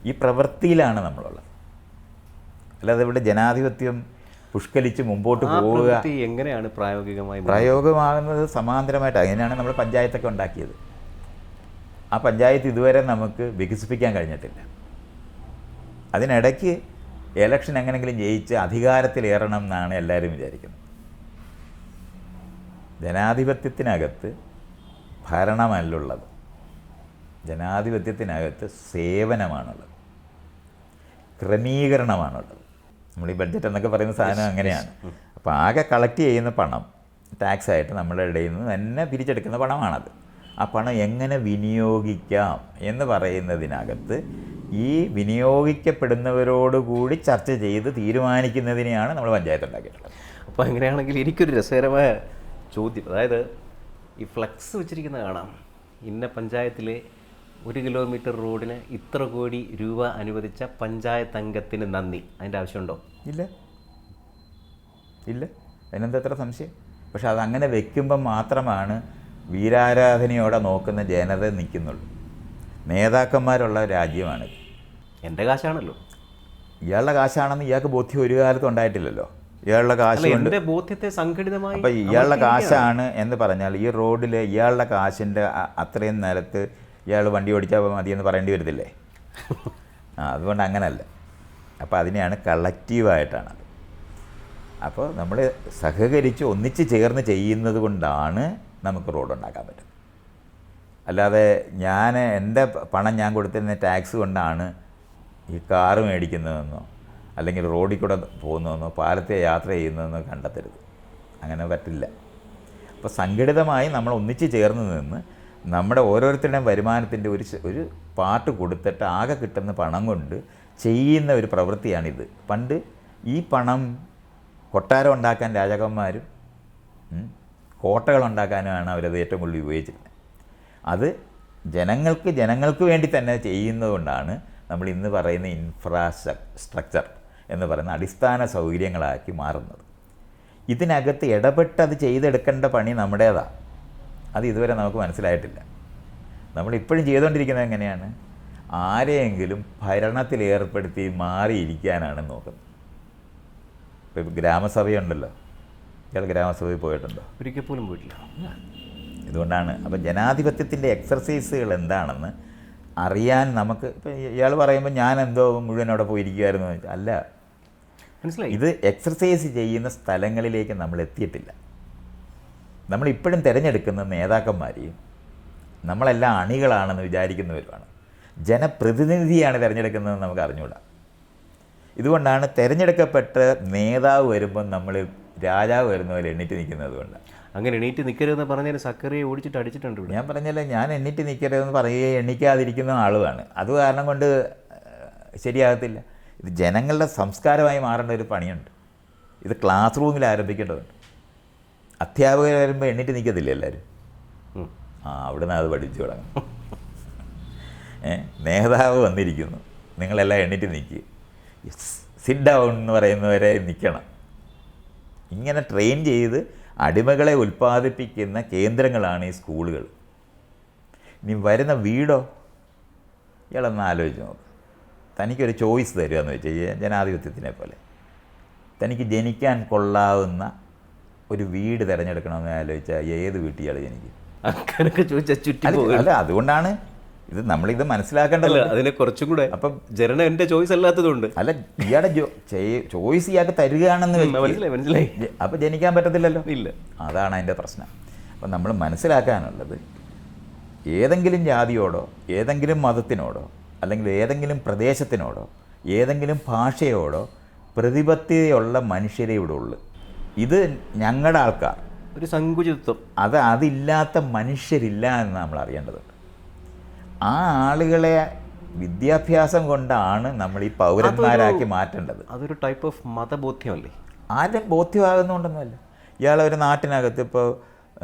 ഈ പ്രവൃത്തിയിലാണ് നമ്മളുള്ളത്. അല്ലാതെ ഇവിടെ ജനാധിപത്യം പുഷ്കലിച്ച് മുമ്പോട്ട് പോവുക എങ്ങനെയാണ് പ്രായോഗികമാകുന്നത്? സമാന്തരമായിട്ട്. അങ്ങനെയാണ് നമ്മൾ പഞ്ചായത്തൊക്കെ ഉണ്ടാക്കിയത്. ആ പഞ്ചായത്ത് ഇതുവരെ നമുക്ക് വികസിപ്പിക്കാൻ കഴിഞ്ഞിട്ടില്ല. അതിനിടയ്ക്ക് ഇലക്ഷൻ എങ്ങനെയെങ്കിലും ജയിച്ച് അധികാരത്തിലേറണം എന്നാണ് എല്ലാവരും വിചാരിക്കുന്നത്. ജനാധിപത്യത്തിനകത്ത് ഭരണമല്ലുള്ളത്. ജനാധിപത്യത്തിനകത്ത് സേവനമാണുള്ളത്, ക്രമീകരണമാണുള്ളത്. നമ്മൾ ഈ ബഡ്ജറ്റ് എന്നൊക്കെ പറയുന്ന സാധനം അങ്ങനെയാണ്. അപ്പോൾ ആകെ കളക്ട് ചെയ്യുന്ന പണം ടാക്സായിട്ട് നമ്മളുടെ ഇടയിൽ നിന്ന് തന്നെ പിരിച്ചെടുക്കുന്ന പണമാണത്. ആ പണം എങ്ങനെ വിനിയോഗിക്കാം എന്ന് പറയുന്നതിനകത്ത് ഈ വിനിയോഗിക്കപ്പെടുന്നവരോടുകൂടി ചർച്ച ചെയ്ത് തീരുമാനിക്കുന്നതിനെയാണ് നമ്മൾ പഞ്ചായത്ത് ഉണ്ടാക്കിയിട്ടുള്ളത്. അപ്പോൾ അങ്ങനെയാണെങ്കിൽ എനിക്കൊരു രസകരമായ ചോദ്യം, അതായത് ഈ ഫ്ലക്സ് വെച്ചിരിക്കുന്ന കാണാം, ഇന്ന പഞ്ചായത്തിലെ 1 കിലോമീറ്റർ റോഡിന് ഇത്ര കോടി രൂപ അനുവദിച്ച പഞ്ചായത്ത് അംഗത്തിന് നന്ദി. അതിൻ്റെ ആവശ്യമുണ്ടോ? ഇല്ല ഇല്ല, അതിനെന്താ എത്ര സംശയം? പക്ഷെ അതങ്ങനെ വെക്കുമ്പം മാത്രമാണ് വീരാരാധനയോടെ നോക്കുന്ന ജനത നിൽക്കുന്നുള്ളൂ. നേതാക്കന്മാരുള്ള രാജ്യമാണിത്. എൻ്റെ കാശാണല്ലോ. ഇയാളുടെ കാശാണെന്ന് ഇയാൾക്ക് ബോധ്യം ഒരു കാലത്തും ഉണ്ടായിട്ടില്ലല്ലോ. ഇയാളുടെ കാശ് കൊണ്ട് എൻ്റെ ബോധ്യത്തെ സംഘടിതമായി അപ്പം ഇയാളുടെ കാശാണ് എന്ന് പറഞ്ഞാൽ ഈ റോഡിൽ ഇയാളുടെ കാശിൻ്റെ അത്രയും നേരത്ത് ഇയാൾ വണ്ടി ഓടിച്ചാൽ മതിയെന്ന് പറയേണ്ടി വരത്തില്ലേ? അതുകൊണ്ട് അങ്ങനല്ല. അപ്പോൾ അതിനെയാണ് കളക്റ്റീവായിട്ടാണ്. അപ്പോൾ നമ്മൾ സഹകരിച്ച് ഒന്നിച്ച് ചേർന്ന് ചെയ്യുന്നത് കൊണ്ടാണ് നമുക്ക് റോഡ് ഉണ്ടാക്കാൻ പറ്റുന്നത്. അല്ലാതെ എൻ്റെ പണം ഞാൻ കൊടുത്തിരുന്ന ടാക്സ് കൊണ്ടാണ് ഈ കാറ് മേടിക്കുന്നതെന്നോ അല്ലെങ്കിൽ റോഡിൽ കൂടെ പോകുന്നതെന്നോ പാലത്തെ യാത്ര ചെയ്യുന്നതെന്നോ കണ്ടെത്തരുത്. അങ്ങനെ പറ്റില്ല. അപ്പോൾ സംഘടിതമായി നമ്മൾ ഒന്നിച്ച് ചേർന്ന് നിന്ന് നമ്മുടെ ഓരോരുത്തരുടെയും വരുമാനത്തിൻ്റെ ഒരു പാർട്ട് കൊടുത്തിട്ട് ആകെ കിട്ടുന്ന പണം കൊണ്ട് ചെയ്യുന്ന ഒരു പ്രവൃത്തിയാണിത്. പണ്ട് ഈ പണം കൊട്ടാരം ഉണ്ടാക്കാൻ രാജാക്കന്മാരും കോട്ടകളുണ്ടാക്കാനുമാണ് അവരത് ഏറ്റവും കൂടുതൽ ഉപയോഗിച്ചിരുന്നത്. അത് ജനങ്ങൾക്ക് വേണ്ടി തന്നെ ചെയ്യുന്നതുകൊണ്ടാണ് നമ്മൾ ഇന്ന് പറയുന്ന ഇൻഫ്രാസ്ട്രക്ചർ എന്ന് പറയുന്ന അടിസ്ഥാന സൗകര്യങ്ങളാക്കി മാറുന്നത്. ഇതിനകത്ത് ഇടപെട്ടത് ചെയ്തെടുക്കേണ്ട പണി നമ്മുടേതാണ്. അത് ഇതുവരെ നമുക്ക് മനസ്സിലായിട്ടില്ല. നമ്മളിപ്പോഴും ചെയ്തുകൊണ്ടിരിക്കുന്നത് എങ്ങനെയാണ്? ആരെയെങ്കിലും ഭരണത്തിലേർപ്പെടുത്തി മാറിയിരിക്കാനാണ് നോക്കുന്നത്. ഇപ്പോൾ ഗ്രാമസഭയുണ്ടല്ലോ, ഇയാൾ ഗ്രാമസഭയിൽ പോയിട്ടുണ്ടോ? ഒരിക്കൽ പോലും പോയിട്ടില്ല. ഇതുകൊണ്ടാണ്. അപ്പം ജനാധിപത്യത്തിൻ്റെ എക്സർസൈസുകൾ എന്താണെന്ന് അറിയാൻ നമുക്ക് ഇപ്പം ഇയാൾ പറയുമ്പോൾ ഞാൻ എന്തോ മുഴുവൻ അവിടെ പോയിരിക്കുമായിരുന്നു അല്ല, മനസ്സിലായി. ഇത് എക്സർസൈസ് ചെയ്യുന്ന സ്ഥലങ്ങളിലേക്ക് നമ്മൾ എത്തിയിട്ടില്ല. നമ്മളിപ്പോഴും തിരഞ്ഞെടുക്കുന്ന നേതാക്കന്മാരെയും നമ്മളെല്ലാം അണികളാണെന്ന് വിചാരിക്കുന്നവരുമാണ്. ജനപ്രതിനിധിയാണ് തിരഞ്ഞെടുക്കുന്നതെന്ന് നമുക്ക് അറിഞ്ഞുകൂടാ. ഇതുകൊണ്ടാണ് തിരഞ്ഞെടുക്കപ്പെട്ട നേതാവ് വരുമ്പം നമ്മൾ രാജാവ് വരുന്ന പോലെ എണ്ണീറ്റ് നിൽക്കുന്നത്. അതുകൊണ്ടാണ്. അങ്ങനെ എണീറ്റ് നിൽക്കരുതെന്ന് പറഞ്ഞാൽ സക്കറിയെ ഓടിച്ചിട്ട് അടിച്ചിട്ടുണ്ട് ഇവിടെ. ഞാൻ പറഞ്ഞല്ലേ, ഞാൻ എണ്ണീറ്റ് നിൽക്കരുതെന്ന് പറയുകയും എണ്ണിക്കാതിരിക്കുന്ന ആളുമാണ്. അത് കാരണം കൊണ്ട് ശരിയാകത്തില്ല. ഇത് ജനങ്ങളുടെ സംസ്കാരമായി മാറേണ്ട ഒരു പണിയുണ്ട്. ഇത് ക്ലാസ് റൂമിൽ ആരംഭിക്കേണ്ടതുണ്ട്. അധ്യാപകർ വരുമ്പോൾ എണ്ണീറ്റ് നിൽക്കത്തില്ല എല്ലാവരും. അവിടെ നിന്ന് അത് പഠിച്ചു തുടങ്ങും. നേതാവ് വന്നിരിക്കുന്നു, നിങ്ങളെല്ലാം എണ്ണീറ്റ് നിൽക്കുക, സിറ്റ് ഡൗൺ എന്ന് പറയുന്നവരെ നിൽക്കണം. ഇങ്ങനെ ട്രെയിൻ ചെയ്ത് അടിമകളെ ഉൽപ്പാദിപ്പിക്കുന്ന കേന്ദ്രങ്ങളാണ് ഈ സ്കൂളുകൾ. ഇനി വരുന്ന വീടോ, ഇയാളൊന്ന് ആലോചിച്ച് നോക്ക്. തനിക്കൊരു ചോയ്സ് തരികയെന്ന് വെച്ച് കഴിഞ്ഞാൽ ജനാധിപത്യത്തിനെ പോലെ തനിക്ക് ജനിക്കാൻ കൊള്ളാവുന്ന ഒരു വീട് തിരഞ്ഞെടുക്കണമെന്ന് ആലോചിച്ചാൽ ഏത് വീട്ടിൽ ഇയാൾ ജനിക്കും? അങ്ങനെയൊക്കെ ചോദിച്ചാൽ ചുറ്റി അല്ല, അതുകൊണ്ടാണ് ഇത് നമ്മളിത് മനസ്സിലാക്കേണ്ടത്. അതിനെ കുറച്ചും കൂടെ അപ്പം ജനന എൻ്റെ ചോയ്സ് അല്ലാത്തതുകൊണ്ട് അല്ല, ഇയാളുടെ ചോയ്സ് ഇയാൾക്ക് തരികയാണെന്ന് മനസ്സിലായി. അപ്പം ജനിക്കാൻ പറ്റത്തില്ലല്ലോ. ഇല്ല, അതാണ് അതിൻ്റെ പ്രശ്നം. അപ്പം നമ്മൾ മനസ്സിലാക്കാനുള്ളത്, ഏതെങ്കിലും ജാതിയോടോ ഏതെങ്കിലും മതത്തിനോടോ അല്ലെങ്കിൽ ഏതെങ്കിലും പ്രദേശത്തിനോടോ ഏതെങ്കിലും ഭാഷയോടോ പ്രതിപത്തിയുള്ള മനുഷ്യരെ ഇവിടെ ഉള്ളു. ഇത് ഞങ്ങളുടെ ആൾക്കാർ, ഒരു സങ്കുചിത്വം, അതില്ലാത്ത മനുഷ്യരില്ല എന്ന് നമ്മൾ അറിയേണ്ടതുണ്ട്. ആ ആളുകളെ വിദ്യാഭ്യാസം കൊണ്ടാണ് നമ്മൾ ഈ പൗരന്മാരാക്കി മാറ്റേണ്ടത്. അതൊരു ടൈപ്പ് ഓഫ് മതബോധ്യമല്ലേ? ആരും ബോധ്യമാകുന്നുണ്ടെന്നല്ല. ഇയാളൊരു നാട്ടിനകത്ത് ഇപ്പോൾ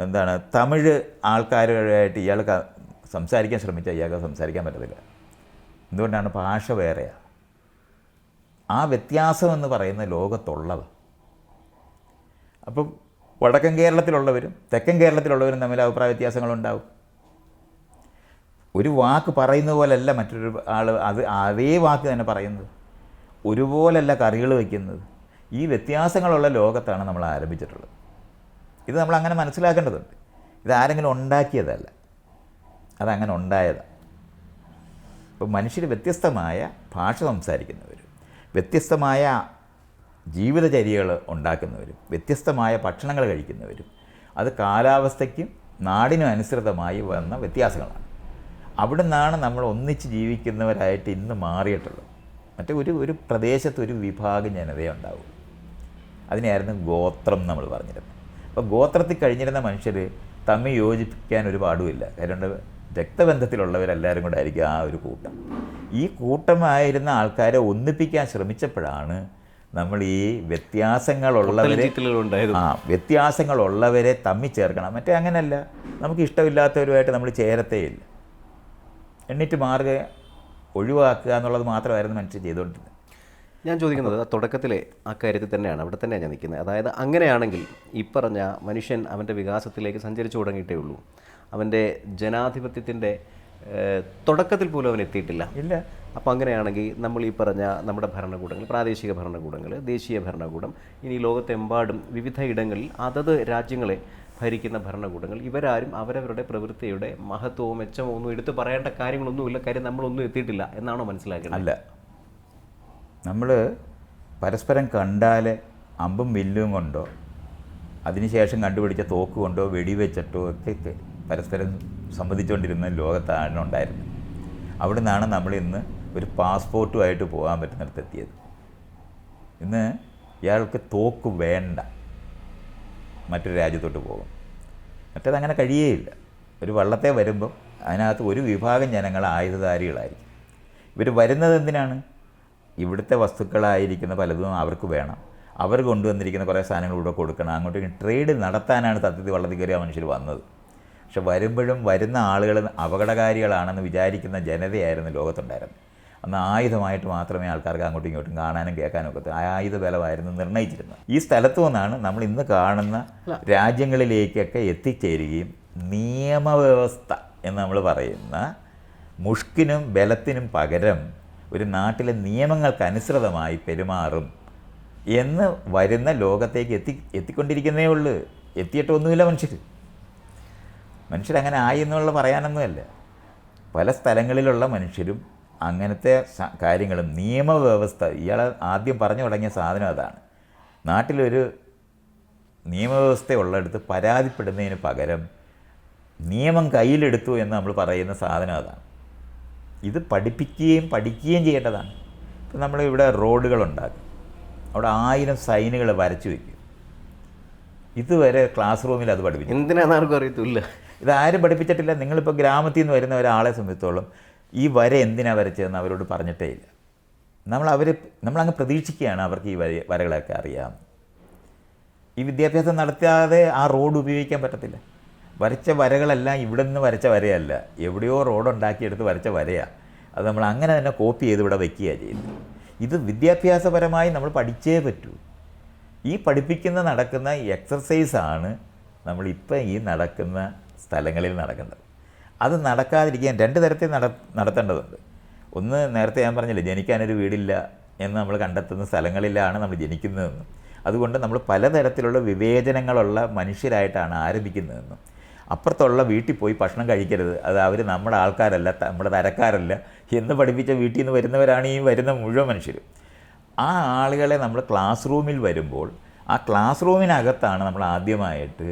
തമിഴ് ആൾക്കാരുമായിട്ട് ഇയാൾ സംസാരിക്കാൻ ശ്രമിച്ചാൽ ഇയാൾക്ക് സംസാരിക്കാൻ പറ്റത്തില്ല. എന്തുകൊണ്ടാണ്? ഭാഷ വേറെയാണ്. ആ വ്യത്യാസം എന്ന് പറയുന്ന ലോകത്തുള്ളത്. അപ്പം വടക്കൻ കേരളത്തിലുള്ളവരും തെക്കൻ കേരളത്തിലുള്ളവരും തമ്മിൽ അഭിപ്രായ വ്യത്യാസങ്ങളുണ്ടാവും. ഒരു വാക്ക് പറയുന്ന പോലല്ല മറ്റൊരു ആൾ അതേ വാക്ക് തന്നെ പറയുന്നത്. ഒരുപോലല്ല കറികൾ വയ്ക്കുന്നത്. ഈ വ്യത്യാസങ്ങളുള്ള ലോകത്താണ് നമ്മൾ ആരംഭിച്ചിട്ടുള്ളത്. ഇത് നമ്മൾ അങ്ങനെ മനസ്സിലാക്കേണ്ടതുണ്ട്. ഇതാരെങ്കിലും ഉണ്ടാക്കിയതല്ല, അതങ്ങനെ ഉണ്ടായതാണ്. ഇപ്പോൾ മനുഷ്യർ വ്യത്യസ്തമായ ഭാഷ സംസാരിക്കുന്നവരും വ്യത്യസ്തമായ ജീവിതചര്യകൾ ഉണ്ടാക്കുന്നവരും വ്യത്യസ്തമായ ഭക്ഷണങ്ങൾ കഴിക്കുന്നവരും അത് കാലാവസ്ഥയ്ക്കും നാടിനും അനുസൃതമായി വന്ന വ്യത്യാസങ്ങളാണ്. അവിടെ നിന്നാണ് നമ്മൾ ഒന്നിച്ച് ജീവിക്കുന്നവരായിട്ട് ഇന്ന് മാറിയിട്ടുള്ളത്. മറ്റേ ഒരു പ്രദേശത്ത് ഒരു വിഭാഗം ജനതയെ ഉണ്ടാവും. അതിനെയായിരുന്നു ഗോത്രം നമ്മൾ പറഞ്ഞിരുന്നത്. അപ്പോൾ ഗോത്രത്തിൽ കഴിഞ്ഞിരുന്ന മനുഷ്യർ തമ്മിൽ യോജിപ്പിക്കാൻ ഒരു പാടുമില്ല. കാരണം രക്തബന്ധത്തിലുള്ളവരെല്ലാവരും കൂടെ ആയിരിക്കും ആ ഒരു കൂട്ടം. ഈ കൂട്ടമായിരുന്ന ആൾക്കാരെ ഒന്നിപ്പിക്കാൻ ശ്രമിച്ചപ്പോഴാണ് നമ്മൾ ഈ വ്യത്യാസങ്ങളുള്ളവരെ തമ്മിൽ ചേർക്കണം. മറ്റേ അങ്ങനെയല്ല, നമുക്ക് ഇഷ്ടമില്ലാത്തവരുമായിട്ട് നമ്മൾ ചേരത്തേയില്ല. എണ്ണിട്ട് മാറുക, ഒഴിവാക്കുക എന്നുള്ളത് മാത്രമായിരുന്നു മനുഷ്യർ ചെയ്തുകൊണ്ടിരുന്നത്. ഞാൻ ചോദിക്കുന്നത് തുടക്കത്തിലെ ആ കാര്യത്തിൽ തന്നെയാണ്, അവിടെ തന്നെയാണ് ഞാൻ നിൽക്കുന്നത്. അതായത് അങ്ങനെയാണെങ്കിൽ ഈ പറഞ്ഞ മനുഷ്യൻ അവൻ്റെ വികാസത്തിലേക്ക് സഞ്ചരിച്ചു തുടങ്ങിയിട്ടേ ഉള്ളൂ. അവൻ്റെ ജനാധിപത്യത്തിൻ്റെ തുടക്കത്തിൽ പോലും അവൻ എത്തിയിട്ടില്ല. ഇല്ല. അപ്പോൾ അങ്ങനെയാണെങ്കിൽ നമ്മൾ ഈ പറഞ്ഞ നമ്മുടെ ഭരണകൂടങ്ങൾ, പ്രാദേശിക ഭരണകൂടങ്ങൾ, ദേശീയ ഭരണകൂടം, ഇനി ലോകത്തെമ്പാടും വിവിധ ഇടങ്ങളിൽ അതത് രാജ്യങ്ങളെ ഭരിക്കുന്ന ഭരണകൂടങ്ങൾ, ഇവരാരും അവരവരുടെ പ്രവൃത്തിയുടെ മഹത്വവും മെച്ചമോ ഒന്നും എടുത്ത് പറയേണ്ട കാര്യങ്ങളൊന്നുമില്ല. കാര്യം നമ്മളൊന്നും എത്തിയിട്ടില്ല എന്നാണോ മനസ്സിലാക്കുന്നത്? അല്ല, നമ്മൾ പരസ്പരം കണ്ടാൽ അമ്പും വില്ലും കൊണ്ടോ അതിനുശേഷം കണ്ടുപിടിച്ച തോക്ക് കൊണ്ടോ വെടിവെച്ചിട്ടോ ഒക്കെ പരസ്പരം സംവദിച്ചുകൊണ്ടിരുന്ന ലോകത്താണ് ഉണ്ടായിരുന്നത്. അവിടെ നിന്നാണ് നമ്മളിന്ന് ഒരു പാസ്പോർട്ടുമായിട്ട് പോകാൻ പറ്റുന്നിടത്തെത്തിയത്. ഇന്ന് ഇയാൾക്ക് തോക്ക് വേണ്ട, മറ്റൊരു രാജ്യത്തോട്ട് പോകും. മറ്റേതങ്ങനെ കഴിയേയില്ല. ഒരു വള്ളത്തെ വരുമ്പം അതിനകത്ത് ഒരു വിഭാഗം ജനങ്ങൾ ആയുധധാരികളായിരിക്കും. ഇവർ വരുന്നത് എന്തിനാണ്? ഇവിടുത്തെ വസ്തുക്കളായിരിക്കുന്ന പലതും അവർക്ക് വേണം. അവർ കൊണ്ടുവന്നിരിക്കുന്ന കുറേ സാധനങ്ങൾ ഇവിടെ കൊടുക്കണം. അങ്ങോട്ട് ട്രേഡ് നടത്താനാണ് സത്യത്തിൽ വള്ളത്തിൽ കയറിയ മനുഷ്യർ വന്നത്. പക്ഷെ വരുമ്പോഴും വരുന്ന ആളുകൾ അപകടകാരികളാണെന്ന് വിചാരിക്കുന്ന ജനതയായിരുന്നു ലോകത്തുണ്ടായിരുന്നത്. അന്ന് ആയുധമായിട്ട് മാത്രമേ ആൾക്കാർക്ക് അങ്ങോട്ടും ഇങ്ങോട്ടും കാണാനും കേൾക്കാനും ഒക്കെ ആയുധ ബലമായിരുന്നു നിർണ്ണയിച്ചിരുന്നത്. ഈ സ്ഥലത്തു നിന്നാണ് നമ്മൾ ഇന്ന് കാണുന്ന രാജ്യങ്ങളിലേക്കൊക്കെ എത്തിച്ചേരുകയും നിയമവ്യവസ്ഥ എന്ന് നമ്മൾ പറയുന്ന മുഷ്കിനും ബലത്തിനും പകരം ഒരു നാട്ടിലെ നിയമങ്ങൾക്കനുസൃതമായി പെരുമാറും എന്ന് വരുന്ന ലോകത്തേക്ക് എത്തിക്കൊണ്ടിരിക്കുന്നേ ഉള്ളൂ. എത്തിയിട്ടൊന്നുമില്ല മനുഷ്യരങ്ങനെ ആയി എന്നുള്ള പറയാനൊന്നുമല്ല. പല സ്ഥലങ്ങളിലുള്ള മനുഷ്യരും അങ്ങനത്തെ കാര്യങ്ങളും നിയമവ്യവസ്ഥ, ഇയാൾ ആദ്യം പറഞ്ഞു തുടങ്ങിയ സാധനം അതാണ്. നാട്ടിലൊരു നിയമവ്യവസ്ഥ ഉള്ളിടത്ത് പരാതിപ്പെടുന്നതിന് പകരം നിയമം കയ്യിലെടുത്തു എന്ന് നമ്മൾ പറയുന്ന സാധനം അതാണ്. ഇത് പഠിക്കുകയും ചെയ്യേണ്ടതാണ്. ഇപ്പം നമ്മളിവിടെ റോഡുകളുണ്ടാക്കും, അവിടെ 1000 സൈനുകൾ വരച്ചു വയ്ക്കും. ഇതുവരെ ക്ലാസ് റൂമിൽ അത് പഠിപ്പിച്ചു. എന്തിനാണെന്ന് ആർക്കും അറിയത്തില്ല. ഇതാരും പഠിപ്പിച്ചിട്ടില്ല. നിങ്ങളിപ്പോൾ ഗ്രാമത്തിൽ നിന്ന് വരുന്ന ഒരാളെ സംബന്ധിച്ചോളം ഈ വര എന്തിനാണ് വരച്ചതെന്ന് അവരോട് പറഞ്ഞിട്ടേ ഇല്ല. നമ്മളങ്ങ് പ്രതീക്ഷിക്കുകയാണ് അവർക്ക് ഈ വരകളൊക്കെ അറിയാം. ഈ വിദ്യാഭ്യാസം നടത്താതെ ആ റോഡ് ഉപയോഗിക്കാൻ പറ്റത്തില്ല. വരച്ച വരകളെല്ലാം ഇവിടെ നിന്ന് വരച്ച വരയല്ല, എവിടെയോ റോഡുണ്ടാക്കിയെടുത്ത് വരച്ച വരയാണ്. അത് നമ്മൾ അങ്ങനെ തന്നെ കോപ്പി ചെയ്ത് ഇവിടെ വയ്ക്കുകയാണ് ചെയ്യുന്നത്. ഇത് വിദ്യാഭ്യാസപരമായി നമ്മൾ പഠിച്ചേ പറ്റൂ. ഈ നടക്കുന്ന എക്സർസൈസാണ് നമ്മളിപ്പോൾ ഈ നടക്കുന്ന സ്ഥലങ്ങളിൽ നടക്കേണ്ടത്. അത് നടക്കാതിരിക്കാൻ 2 തരത്തിൽ നടത്തേണ്ടതുണ്ട്. ഒന്ന്, നേരത്തെ ഞാൻ പറഞ്ഞില്ലേ, ജനിക്കാനൊരു വീടില്ല എന്ന് നമ്മൾ കണ്ടെത്തുന്ന സ്ഥലങ്ങളിലാണ് നമ്മൾ ജനിക്കുന്നതെന്നും അതുകൊണ്ട് നമ്മൾ പലതരത്തിലുള്ള വിവേചനങ്ങളുള്ള മനുഷ്യരായിട്ടാണ് ആരംഭിക്കുന്നതെന്നും അപ്പുറത്തുള്ള വീട്ടിൽ പോയി ഭക്ഷണം കഴിക്കരുത്, അത് അവർ നമ്മുടെ ആൾക്കാരല്ല, നമ്മുടെ തരക്കാരല്ല എന്ന് പഠിപ്പിച്ച വീട്ടിൽ നിന്ന് വരുന്നവരാണ് ഈ വരുന്ന മുഴുവൻ മനുഷ്യരും. ആ ആളുകളെ നമ്മൾ ക്ലാസ് റൂമിൽ വരുമ്പോൾ ആ ക്ലാസ് റൂമിനകത്താണ് നമ്മൾ ആദ്യമായിട്ട്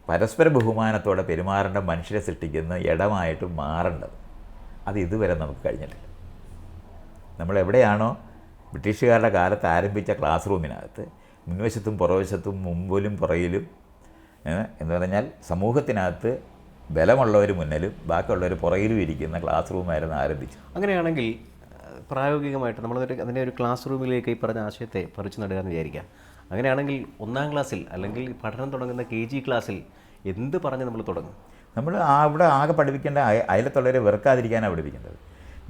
പരസ്പര ബഹുമാനത്തോടെ പെരുമാറേണ്ട മനുഷ്യരെ സൃഷ്ടിക്കുന്ന ഇടമായിട്ട് മാറേണ്ടത്. അത് ഇതുവരെ നമുക്ക് കഴിഞ്ഞിട്ടില്ല. നമ്മളെവിടെയാണോ ബ്രിട്ടീഷുകാരുടെ കാലത്ത് ആരംഭിച്ച ക്ലാസ് റൂമിനകത്ത് മുൻവശത്തും പുറവശത്തും മുമ്പിലും പുറയിലും എന്ന് പറഞ്ഞാൽ സമൂഹത്തിനകത്ത് ബലമുള്ളവർ മുന്നിലും ബാക്കിയുള്ളവർ പുറകിലും ഇരിക്കുന്ന ക്ലാസ് റൂമായിരുന്നു ആരംഭിച്ചത്. അങ്ങനെയാണെങ്കിൽ പ്രായോഗികമായിട്ട് നമ്മൾ അതിൻ്റെ ഒരു ക്ലാസ് റൂമിലേക്ക് ഈ പറഞ്ഞ ആശയത്തെ പറിച്ചു നടുക എന്ന് വിചാരിക്കുക. അങ്ങനെയാണെങ്കിൽ 1ാം ക്ലാസ്സിൽ അല്ലെങ്കിൽ പഠനം തുടങ്ങുന്ന KG ക്ലാസ്സിൽ എന്ത് പറഞ്ഞ് നമ്മൾ തുടങ്ങും? നമ്മൾ അവിടെ ആകെ പഠിപ്പിക്കേണ്ട അയലത്തുള്ളവരെ വെറുക്കാതിരിക്കാനാണ് പഠിപ്പിക്കേണ്ടത്.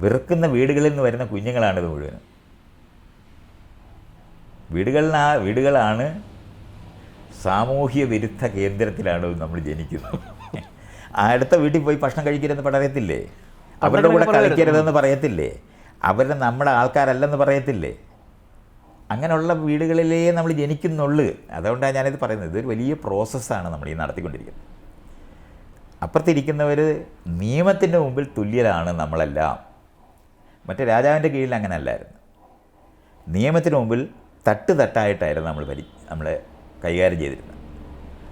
വെറുക്കുന്ന വീടുകളിൽ നിന്ന് വരുന്ന കുഞ്ഞുങ്ങളാണിത് മുഴുവനും. വീടുകളാണ് സാമൂഹ്യ വിരുദ്ധ കേന്ദ്രത്തിലാണ് നമ്മൾ ജനിക്കുന്നത്. അടുത്ത വീട്ടിൽ പോയി ഭക്ഷണം കഴിക്കരുതെന്ന് പറയത്തില്ലേ? അവരുടെ കൂടെ കളിക്കരുതെന്ന് പറയത്തില്ലേ? നമ്മുടെ ആൾക്കാരല്ലെന്ന് പറയത്തില്ലേ? അങ്ങനെയുള്ള വീടുകളിലേ നമ്മൾ ജനിക്കുന്നുള്ളൂ. അതുകൊണ്ടാണ് ഞാനിത് പറയുന്നത്. ഇതൊരു വലിയ പ്രോസസ്സാണ് നമ്മൾ ഈ നടത്തിക്കൊണ്ടിരിക്കുന്നത്. അപ്പുറത്തിരിക്കുന്നവർ നിയമത്തിൻ്റെ മുമ്പിൽ തുല്യരാണ് നമ്മളെല്ലാം. മറ്റേ രാജാവിൻ്റെ കീഴിൽ അങ്ങനെ അല്ലായിരുന്നു. നിയമത്തിന് മുമ്പിൽ തട്ടായിട്ടായിരുന്നു നമ്മളെ കൈകാര്യം ചെയ്തിരുന്നത്.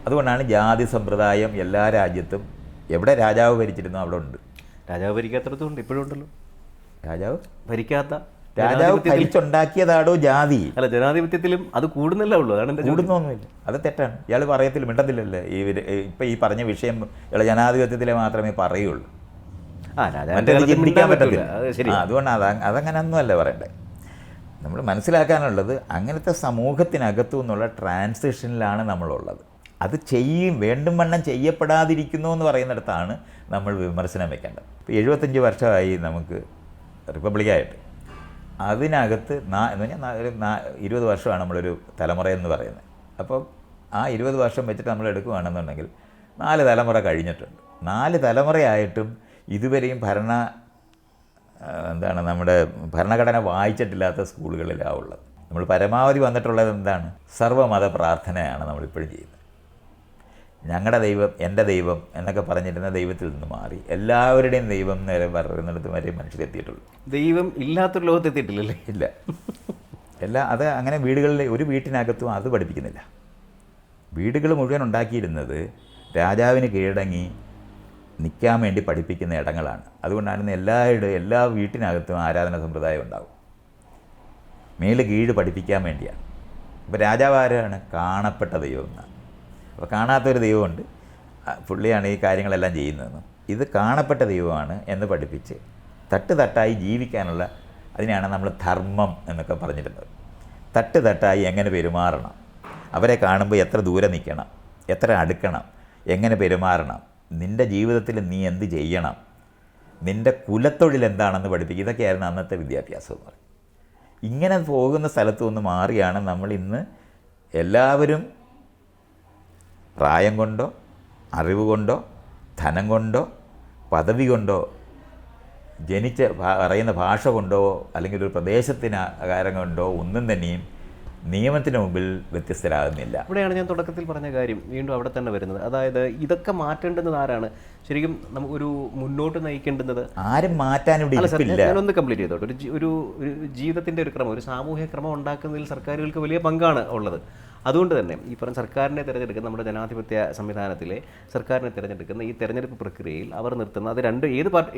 അതുകൊണ്ടാണ് ജാതി സമ്പ്രദായം എല്ലാ രാജ്യത്തും എവിടെ രാജാവ് ഭരിച്ചിരുന്നോ അവിടെ ഉണ്ട്. രാജാവ് ഭരിക്കാത്തടത്തുണ്ട്, ഇപ്പോഴും ഉണ്ടല്ലോ രാജാവ് ഭരിക്കാത്ത. രാജാവ് ഭരിച്ചുണ്ടാക്കിയതാടോ ജാതി. അല്ല, ജനാധിപത്യത്തിലും അത് കൂടുന്നല്ലേ ഉള്ളൂ. അതാണ് എൻ്റെ കൂടുന്നൊന്നുമില്ല, അത് തെറ്റാണ്. ഇയാൾ പറയത്തില്ല, മിണ്ടത്തില്ലല്ലേ. ഇപ്പം ഈ പറഞ്ഞ വിഷയം ഇയാൾ ജനാധിപത്യത്തിലെ മാത്രമേ പറയുള്ളൂ. മറ്റേത് ചിന്തിക്കാൻ പറ്റത്തില്ല. അതുകൊണ്ട് അതങ്ങനെയൊന്നുമല്ല പറയണ്ടേ. നമ്മൾ മനസ്സിലാക്കാനുള്ളത് അങ്ങനത്തെ സമൂഹത്തിനകത്തു നിന്നുള്ള ട്രാൻസിഷനിലാണ് നമ്മളുള്ളത്. അത് വേണ്ടും വണ്ണം ചെയ്യപ്പെടാതിരിക്കുന്നു എന്ന് പറയുന്നിടത്താണ് നമ്മൾ വിമർശനം വെക്കേണ്ടത്. ഇപ്പോൾ 75 വർഷമായി നമുക്ക് റിപ്പബ്ലിക്കായിട്ട്. അതിനകത്ത് എന്ന് പറഞ്ഞാൽ 20 വർഷമാണ് നമ്മളൊരു തലമുറ എന്ന് പറയുന്നത്. അപ്പോൾ ആ 20 വർഷം വെച്ചിട്ട് നമ്മൾ എടുക്കുകയാണെന്നുണ്ടെങ്കിൽ 4 തലമുറ കഴിഞ്ഞിട്ടുണ്ട്. 4 തലമുറയായിട്ടും ഇതുവരെയും നമ്മുടെ ഭരണഘടന വായിച്ചിട്ടില്ലാത്ത സ്കൂളുകളിലാണ് ഉള്ളത്. നമ്മൾ പരമാവധി വന്നിട്ടുള്ളത് എന്താണ്? സർവ്വമത പ്രാർത്ഥനയാണ് നമ്മളിപ്പോഴും ചെയ്യുന്നത്. ഞങ്ങളുടെ ദൈവം, എൻ്റെ ദൈവം എന്നൊക്കെ പറഞ്ഞിരുന്ന ദൈവത്തിൽ നിന്ന് മാറി എല്ലാവരുടെയും ദൈവം നേരെ പറയുന്നിടത്ത് വരെ മനുഷ്യരെത്തിയിട്ടുള്ളൂ. ദൈവം ഇല്ലാത്തൊരു ലോകത്തെത്തിയിട്ടില്ലല്ലേ? ഇല്ല. അത് അങ്ങനെ വീടുകളിൽ ഒരു വീട്ടിനകത്തും അത് പഠിപ്പിക്കുന്നില്ല. വീടുകൾ മുഴുവൻ ഉണ്ടാക്കിയിരുന്നത് രാജാവിന് കീഴടങ്ങി നിൽക്കാൻ വേണ്ടി പഠിപ്പിക്കുന്ന ഇടങ്ങളാണ്. അതുകൊണ്ടാണ് എല്ലാ വീട്ടിനകത്തും ആരാധന സമ്പ്രദായം ഉണ്ടാവും. മേല് കീഴ് പഠിപ്പിക്കാൻ വേണ്ടിയാണ്. അപ്പോൾ രാജാവ് ആരാണ്? കാണപ്പെട്ട ദൈവം എന്നാണ്. അപ്പോൾ കാണാത്തൊരു ദൈവമുണ്ട്, പുള്ളിയാണ് ഈ കാര്യങ്ങളെല്ലാം ചെയ്യുന്നതെന്നും ഇത് കാണപ്പെട്ട ദൈവമാണ് എന്ന് പഠിപ്പിച്ച് തട്ടായി ജീവിക്കാനുള്ള, അതിനെയാണ് നമ്മൾ ധർമ്മം എന്നൊക്കെ പറഞ്ഞിരുന്നത്. തട്ടായി എങ്ങനെ പെരുമാറണം, അവരെ കാണുമ്പോൾ എത്ര ദൂരെ നിൽക്കണം, എത്ര അടുക്കണം, എങ്ങനെ പെരുമാറണം, നിൻ്റെ ജീവിതത്തിൽ നീ എന്ത് ചെയ്യണം, നിൻ്റെ കുലത്തൊഴിൽ എന്താണെന്ന് പഠിപ്പിക്കുക. ഇതൊക്കെയായിരുന്നു അന്നത്തെ വിദ്യാഭ്യാസം എന്ന് പറയും. ഇങ്ങനെ പോകുന്ന സ്ഥലത്തു നിന്ന് മാറിയാണ് നമ്മൾ ഇന്ന് എല്ലാവരും പ്രായം കൊണ്ടോ അറിവ് കൊണ്ടോ ധനം കൊണ്ടോ പദവി കൊണ്ടോ പറയുന്ന ഭാഷ കൊണ്ടോ അല്ലെങ്കിൽ ഒരു പ്രദേശത്തിന് ആകാരം കൊണ്ടോ ഒന്നും തന്നെയും നിയമത്തിന് മുമ്പിൽ വ്യത്യസ്തരാകുന്നില്ല. ഇവിടെയാണ് ഞാൻ തുടക്കത്തിൽ പറഞ്ഞ കാര്യം വീണ്ടും അവിടെ തന്നെ വരുന്നത്. അതായത് ഇതൊക്കെ മാറ്റേണ്ടുന്നത് ആരാണ്? ശരിക്കും നമുക്കൊരു മുന്നോട്ട് നയിക്കേണ്ടുന്നത് ആരും മാറ്റാൻ ഇവിടെ ഇരിപ്പില്ല. ഞാനൊന്ന് കംപ്ലീറ്റ് ചെയ്തോട്ടെ. ഒരു ജീവിതത്തിൻ്റെ ഒരു ക്രമം, ഒരു സാമൂഹ്യ ക്രമം ഉണ്ടാക്കുന്നതിൽ സർക്കാരുകൾക്ക് വലിയ പങ്കാണ് ഉള്ളത്. അതുകൊണ്ട് തന്നെ ഈ പറഞ്ഞ സർക്കാരിനെ തിരഞ്ഞെടുക്കുന്ന നമ്മുടെ ജനാധിപത്യ സംവിധാനത്തിലെ സർക്കാരിനെ തിരഞ്ഞെടുക്കുന്ന ഈ തെരഞ്ഞെടുപ്പ് പ്രക്രിയയിൽ അവർ നിർത്തുന്ന അത്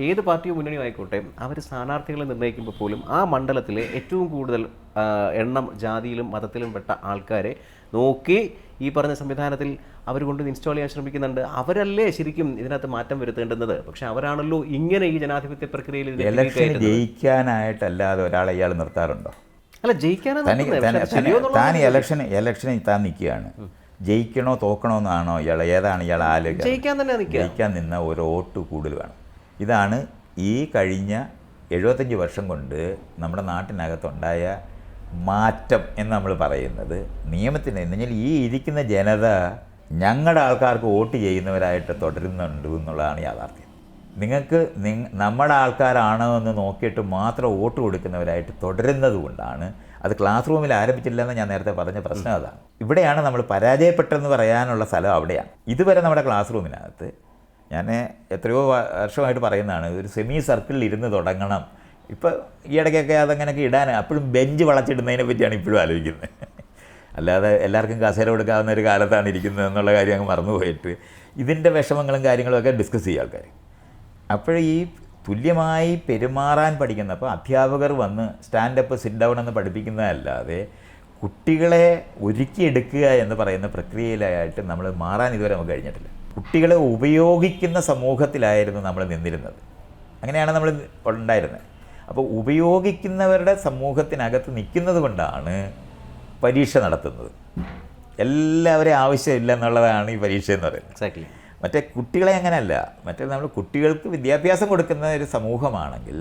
ഏത് പാർട്ടിയോ മുന്നണിയോ ആയിക്കോട്ടെ, അവർ സ്ഥാനാർത്ഥികളെ നിർണ്ണയിക്കുമ്പോൾ പോലും ആ മണ്ഡലത്തിലെ ഏറ്റവും കൂടുതൽ എണ്ണം ജാതിയിലും മതത്തിലും പെട്ട ആൾക്കാരെ നോക്കി ഈ പറഞ്ഞ സംവിധാനത്തിൽ അവർ കൊണ്ട് ഇൻസ്റ്റാൾ ചെയ്യാൻ ശ്രമിക്കുന്നുണ്ട്. അവരല്ലേ ശരിക്കും ഇതിനകത്ത് മാറ്റം വരുത്തേണ്ടുന്നത്. പക്ഷെ അവരാണല്ലോ ഇങ്ങനെ ഈ ജനാധിപത്യ പ്രക്രിയയിൽ ഇലക്ഷൻ ജയിക്കാനായിട്ടല്ലാതെ ഒരാളെ ഇയാൾ നിർത്താറുണ്ടോ? അല്ല, ജയിക്കാനാണ്. താൻ ഇലക്ഷനിൽ താൻ നിൽക്കുകയാണ്. ജയിക്കണോ തോക്കണോ എന്നാണോ ഏതാണ് ഇയാൾ ആലോചിക്കുക? ജയിക്കാൻ നിന്ന ഒരു വോട്ട് കൂടുതൽ വേണം. ഇതാണ് ഈ കഴിഞ്ഞ 75 വർഷം കൊണ്ട് നമ്മുടെ നാട്ടിനകത്തുണ്ടായ മാറ്റം എന്ന് നമ്മൾ പറയുന്നത്. നിയമത്തിന് എന്ന് പറഞ്ഞാൽ ഈ ഇരിക്കുന്ന ജനത ഞങ്ങളുടെ ആൾക്കാർക്ക് വോട്ട് ചെയ്യുന്നവരായിട്ട് തുടരുന്നുണ്ട് എന്നുള്ളതാണ് യാഥാർത്ഥ്യം. നിങ്ങൾക്ക് നമ്മുടെ ആൾക്കാരാണോ എന്ന് നോക്കിയിട്ട് മാത്രം വോട്ട് കൊടുക്കുന്നവരായിട്ട് തുടരുന്നത് കൊണ്ടാണ് അത് ക്ലാസ് റൂമിൽ ആരംഭിച്ചില്ലെന്ന് ഞാൻ നേരത്തെ പറഞ്ഞ പ്രശ്നം അതാണ്. ഇവിടെയാണ് നമ്മൾ പരാജയപ്പെട്ടെന്ന് പറയാനുള്ള സ്ഥലം അവിടെയാണ്. ഇതുവരെ നമ്മുടെ ക്ലാസ് റൂമിനകത്ത് ഞാൻ എത്രയോ വർഷമായിട്ട് പറയുന്നതാണ്, ഒരു സെമി സർക്കിളിൽ ഇരുന്ന് തുടങ്ങണം. ഇപ്പോൾ ഈയിടയ്ക്കൊക്കെ അതങ്ങനെയൊക്കെ ഇടാൻ അപ്പോഴും ബെഞ്ച് വളച്ചിടുന്നതിനെ പറ്റിയാണ് ഇപ്പോഴും ആലോചിക്കുന്നത്. അല്ലാതെ എല്ലാവർക്കും കസേര കൊടുക്കാവുന്ന ഒരു കാലത്താണ് ഇരിക്കുന്നത് എന്നുള്ള കാര്യം അങ്ങ് മറന്നുപോയിട്ട് ഇതിൻ്റെ വിഷമങ്ങളും കാര്യങ്ങളുമൊക്കെ ഡിസ്കസ് ചെയ്യുക ആൾക്കാർ. അപ്പോൾ ഈ തുല്യമായി പെരുമാറാൻ പഠിക്കുന്ന, അപ്പോൾ അധ്യാപകർ വന്ന് സ്റ്റാൻഡപ്പ് സിറ്റ് ഡൗൺ എന്ന് പഠിപ്പിക്കുന്നതല്ലാതെ കുട്ടികളെ ഒരുക്കിയെടുക്കുക എന്ന് പറയുന്ന പ്രക്രിയയിലായിട്ട് നമ്മൾ മാറാൻ ഇതുവരെ നമുക്ക് കഴിഞ്ഞിട്ടില്ല. കുട്ടികളെ ഉപയോഗിക്കുന്ന സമൂഹത്തിലായിരുന്നു നമ്മൾ നിന്നിരുന്നത്. അങ്ങനെയാണ് നമ്മൾ ഉണ്ടായിരുന്നത്. അപ്പോൾ ഉപയോഗിക്കുന്നവരുടെ സമൂഹത്തിനകത്ത് നിൽക്കുന്നത് കൊണ്ടാണ് പരീക്ഷ നടത്തുന്നത്. എല്ലാവരെയും ആവശ്യമില്ല എന്നുള്ളതാണ് ഈ പരീക്ഷ എന്ന് പറയുന്നത്. എക്സാക്ട്ലി. മറ്റേ കുട്ടികളെ അങ്ങനെയല്ല. മറ്റേ നമ്മൾ കുട്ടികൾക്ക് വിദ്യാഭ്യാസം കൊടുക്കുന്ന ഒരു സമൂഹമാണെങ്കിൽ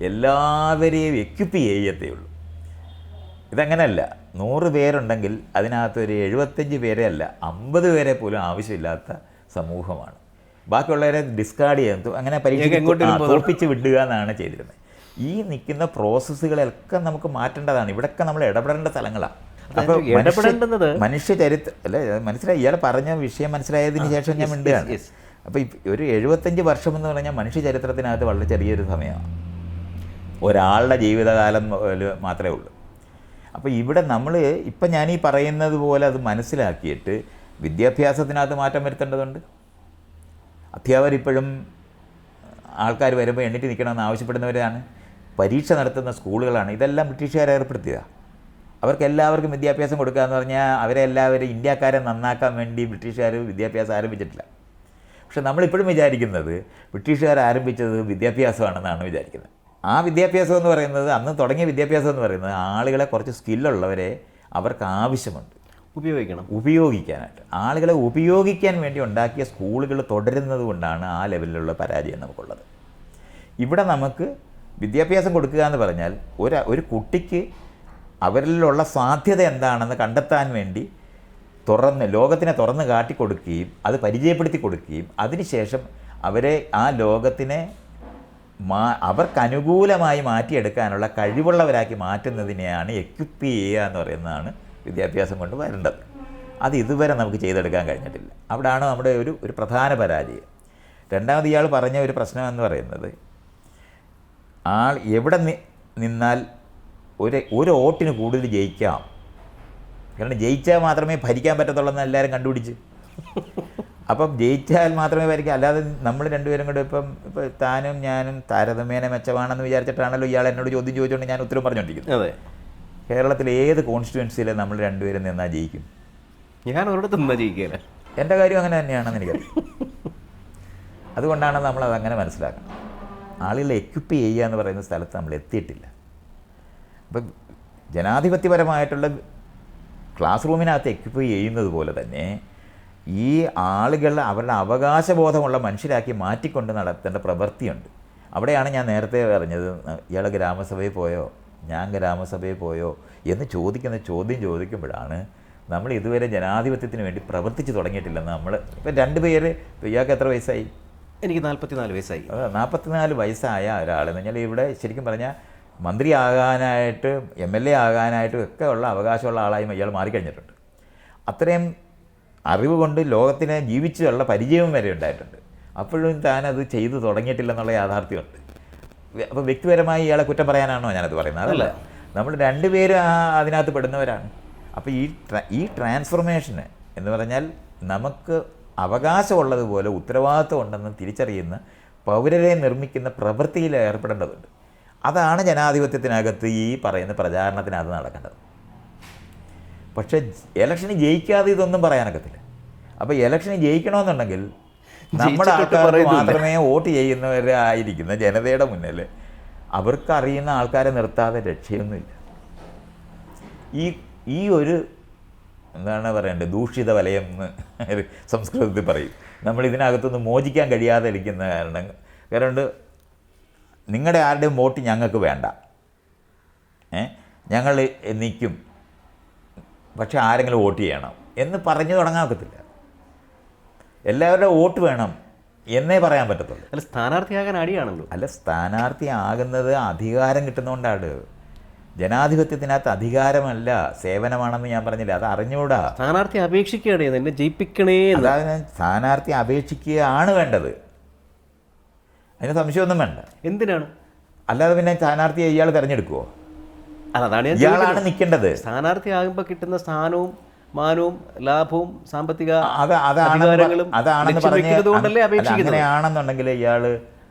എല്ലാവരെയും എക്യുപ്പ് ചെയ്യത്തേ ഉള്ളൂ. ഇതങ്ങനെയല്ല. 100 പേരുണ്ടെങ്കിൽ അതിനകത്തൊരു 75 പേരെ അല്ല 50 പേരെ പോലും ആവശ്യമില്ലാത്ത സമൂഹമാണ്. ബാക്കിയുള്ളവരെ ഡിസ്കാർഡ് ചെയ്യുന്നത്, അങ്ങനെ പരീക്ഷ തോൽപ്പിച്ച് വിടുക എന്നാണ് ചെയ്തിരുന്നത്. ഈ നിൽക്കുന്ന പ്രോസസ്സുകളൊക്കെ നമുക്ക് മാറ്റേണ്ടതാണ്. ഇവിടെയൊക്കെ നമ്മൾ ഇടപെടേണ്ട സ്ഥലങ്ങളാണ്. അപ്പോൾ മനുഷ്യ ചരിത്രം അല്ലേ, മനസ്സിലായി? ഇയാൾ പറഞ്ഞ വിഷയം മനസ്സിലായതിന് ശേഷം ഞാൻ മിണ്ടുകയാണ്. അപ്പോൾ ഒരു 75 വർഷം എന്ന് പറഞ്ഞാൽ മനുഷ്യ ചരിത്രത്തിനകത്ത് വളരെ ചെറിയൊരു സമയമാണ്. ഒരാളുടെ ജീവിതകാലം മാത്രമേ ഉള്ളൂ. അപ്പോൾ ഇവിടെ നമ്മൾ ഇപ്പം ഞാനീ പറയുന്നത് പോലെ അത് മനസ്സിലാക്കിയിട്ട് വിദ്യാഭ്യാസത്തിനകത്ത് മാറ്റം വരുത്തേണ്ടതുണ്ട്. അധ്യാപകരിപ്പോഴും ആൾക്കാർ വരുമ്പോൾ എണ്ണിട്ട് നിൽക്കണമെന്ന് ആവശ്യപ്പെടുന്നവരാണ്. പരീക്ഷ നടത്തുന്ന സ്കൂളുകളാണ്. ഇതെല്ലാം ബ്രിട്ടീഷുകാർ ഏർപ്പെടുത്തിയതാണ്. അവർക്ക് എല്ലാവർക്കും വിദ്യാഭ്യാസം കൊടുക്കുക എന്ന് പറഞ്ഞാൽ അവരെല്ലാവരും ഇന്ത്യക്കാരെ നന്നാക്കാൻ വേണ്ടി ബ്രിട്ടീഷുകാർ വിദ്യാഭ്യാസം ആരംഭിച്ചിട്ടില്ല. പക്ഷെ നമ്മളിപ്പോഴും വിചാരിക്കുന്നത് ബ്രിട്ടീഷുകാർ ആരംഭിച്ചത് വിദ്യാഭ്യാസമാണെന്നാണ് വിചാരിക്കുന്നത്. ആ വിദ്യാഭ്യാസം എന്ന് പറയുന്നത്, അന്ന് തുടങ്ങിയ വിദ്യാഭ്യാസം എന്ന് പറയുന്നത് ആളുകളെ കുറച്ച് സ്കില്ലുള്ളവരെ അവർക്ക് ആവശ്യമുണ്ട് ഉപയോഗിക്കാനായിട്ട്. ആളുകളെ ഉപയോഗിക്കാൻ വേണ്ടി ഉണ്ടാക്കിയ സ്കൂളുകൾ തുടരുന്നത് കൊണ്ടാണ് ആ ലെവലിലുള്ള പരാജയം നമുക്കുള്ളത്. ഇവിടെ നമുക്ക് വിദ്യാഭ്യാസം കൊടുക്കുക എന്ന് പറഞ്ഞാൽ ഒരു കുട്ടിക്ക് അവരിലുള്ള സാധ്യത എന്താണെന്ന് കണ്ടെത്താൻ വേണ്ടി ലോകത്തിനെ തുറന്ന് കാട്ടിക്കൊടുക്കുകയും അത് പരിചയപ്പെടുത്തി കൊടുക്കുകയും അതിനുശേഷം അവരെ ആ ലോകത്തിനെ അവർക്കനുകൂലമായി മാറ്റിയെടുക്കാനുള്ള കഴിവുള്ളവരാക്കി മാറ്റുന്നതിനെയാണ് എക്വിപ്പ് ചെയ്യുക എന്ന് പറയുന്നതാണ് വിദ്യാഭ്യാസം കൊണ്ട് വരേണ്ടത്. അത് ഇതുവരെ നമുക്ക് ചെയ്തെടുക്കാൻ കഴിഞ്ഞിട്ടില്ല. അവിടെയാണ് നമ്മുടെ ഒരു പ്രധാന പരാജയം. രണ്ടാമത് ഇയാൾ പറഞ്ഞ ഒരു പ്രശ്നം എന്ന് പറയുന്നത്, എവിടെ നിന്നാൽ ഒരു വോട്ടിന് കൂടുതൽ ജയിക്കാം. കാരണം ജയിച്ചാൽ മാത്രമേ ഭരിക്കാൻ പറ്റത്തുള്ളൂ എന്ന് എല്ലാവരും കണ്ടുപിടിച്ച്. അപ്പം ജയിച്ചാൽ മാത്രമേ ഭരിക്കാം. അല്ലാതെ നമ്മൾ രണ്ടുപേരും കൂടെ ഇപ്പോൾ താനും ഞാനും താരതമ്യേന മെച്ചമാണെന്ന് വിചാരിച്ചിട്ടാണല്ലോ ഇയാൾ എന്നോട് ചോദ്യം ചോദിച്ചുകൊണ്ട് ഞാൻ ഉത്തരം പറഞ്ഞുകൊണ്ടിരിക്കുന്നത്. അതെ. കേരളത്തിൽ ഏത് കോൺസ്റ്റിറ്റ്യുവൻസിയിൽ നമ്മൾ രണ്ടുപേരും നിന്നാൽ ജയിക്കും? ഞാൻ ഒരിടത്ത് നിന്നാൽ ജയിക്കില്ല. എൻ്റെ കാര്യം അങ്ങനെ തന്നെയാണെന്ന് എനിക്കറിയാം. അതുകൊണ്ടാണ് നമ്മളതങ്ങനെ മനസ്സിലാക്കണം. ആളുകളെ എക്വിപ്പ് ചെയ്യുക എന്ന് പറയുന്ന സ്ഥലത്ത് നമ്മൾ എത്തിയിട്ടില്ല. അപ്പം ജനാധിപത്യപരമായിട്ടുള്ള ക്ലാസ് റൂമിനകത്ത് എക്വിപ്പ് ചെയ്യുന്നത് പോലെ തന്നെ ഈ ആളുകൾ അവരുടെ അവകാശബോധമുള്ള മനുഷ്യരാക്കി മാറ്റിക്കൊണ്ട് നടത്തേണ്ട പ്രവൃത്തിയുണ്ട്. അവിടെയാണ് ഞാൻ നേരത്തെ പറഞ്ഞത്, ഇയാൾ ഗ്രാമസഭയിൽ പോയോ, ഞാൻ ഗ്രാമസഭയിൽ പോയോ എന്ന് ചോദിക്കുമ്പോഴാണ് നമ്മൾ ഇതുവരെ ജനാധിപത്യത്തിന് വേണ്ടി പ്രവർത്തിച്ച് തുടങ്ങിയിട്ടില്ലെന്ന് നമ്മൾ. ഇപ്പം രണ്ടുപേര്, ഇയാൾക്ക് എത്ര വയസ്സായി? എനിക്ക് 44 വയസ്സായി. 44 വയസ്സായ ഒരാളെന്ന് പറഞ്ഞാൽ ഇവിടെ ശരിക്കും പറഞ്ഞാൽ മന്ത്രിയാകാനായിട്ട് MLA ആകാനായിട്ടും ഒക്കെ ഉള്ള അവകാശമുള്ള ആളായി ഇയാൾ മാറിക്കഴിഞ്ഞിട്ടുണ്ട്. അത്രയും അറിവ് കൊണ്ട് ലോകത്തിനെ ജീവിച്ചുള്ള പരിചയവും വരെ ഉണ്ടായിട്ടുണ്ട്. അപ്പോഴും താനത് ചെയ്തു തുടങ്ങിയിട്ടില്ലെന്നുള്ള യാഥാർത്ഥ്യമുണ്ട്. അപ്പോൾ വ്യക്തിപരമായി ഇയാളെ കുറ്റം പറയാനാണോ ഞാനത് പറയുന്നത്? അതല്ല, നമ്മൾ രണ്ടുപേരും അതിനകത്ത് പെടുന്നവരാണ്. അപ്പോൾ ഈ ട്രാൻസ്ഫോർമേഷന് എന്ന് പറഞ്ഞാൽ നമുക്ക് അവകാശമുള്ളതുപോലെ ഉത്തരവാദിത്വം ഉണ്ടെന്ന് തിരിച്ചറിയുന്ന പൗരരെ നിർമ്മിക്കുന്ന പ്രവൃത്തിയിൽ ഏർപ്പെടേണ്ടതുണ്ട്. അതാണ് ജനാധിപത്യത്തിനകത്ത് ഈ പറയുന്ന പ്രചാരണത്തിനകത്ത് നടക്കേണ്ടത്. പക്ഷേ ഇലക്ഷന് ജയിക്കാതെ ഇതൊന്നും പറയാനൊക്കത്തില്ല. അപ്പോൾ ഇലക്ഷന് ജയിക്കണമെന്നുണ്ടെങ്കിൽ നമ്മുടെ ആൾക്കാർക്ക് മാത്രമേ വോട്ട് ചെയ്യുന്നവരായിരിക്കുന്ന ജനതയുടെ മുന്നിൽ അവർക്കറിയുന്ന ആൾക്കാരെ നിർത്താതെ രക്ഷയൊന്നുമില്ല. ഈ ഒരു എന്താണ് പറയേണ്ടത്, ദൂഷിത വലയം എന്ന് സംസ്കൃതത്തിൽ പറയും. നമ്മൾ ഇതിനകത്തൊന്ന് മോചിക്കാൻ കഴിയാതെ ഇരിക്കുന്ന കാരണം നിങ്ങളുടെ ആരുടെയും വോട്ട് ഞങ്ങൾക്ക് വേണ്ട, ഞങ്ങൾ നിൽക്കും, പക്ഷെ ആരെങ്കിലും വോട്ട് ചെയ്യണം എന്ന് പറഞ്ഞു തുടങ്ങാൻ ഒക്കത്തില്ല. എല്ലാവരുടെ വോട്ട് വേണം എന്നേ പറയാൻ പറ്റത്തുള്ളൂ. അല്ല, സ്ഥാനാർത്ഥിയാകാൻ അടിയാണല്ലോ. അല്ല, സ്ഥാനാർത്ഥിയാകുന്നത് അധികാരം കിട്ടുന്നതുകൊണ്ടാണ്. ജനാധിപത്യത്തിനകത്ത് അധികാരമല്ല, സേവനമാണെന്ന് ഞാൻ പറഞ്ഞില്ല. അത് അറിഞ്ഞുകൂടാ. സ്ഥാനാർത്ഥി അപേക്ഷിക്കുകയാണ്, എന്നെ ജയിപ്പിക്കണേ. അതായത് സ്ഥാനാർത്ഥി അപേക്ഷിക്കുകയാണ് വേണ്ടത്. അതിന് സംശയമൊന്നും വേണ്ട. എന്തിനാണ്? അല്ലാതെ പിന്നെ സ്ഥാനാർത്ഥിയെ ഇയാൾ തിരഞ്ഞെടുക്കുമോ? അതാണ് ഇയാളാണ് നിൽക്കേണ്ടത്. സ്ഥാനാർത്ഥി ആകുമ്പോൾ കിട്ടുന്ന സ്ഥാനവും മാനവും ലാഭവും സാമ്പത്തിക അതാണെന്ന് അങ്ങനെയാണെന്നുണ്ടെങ്കിൽ ഇയാൾ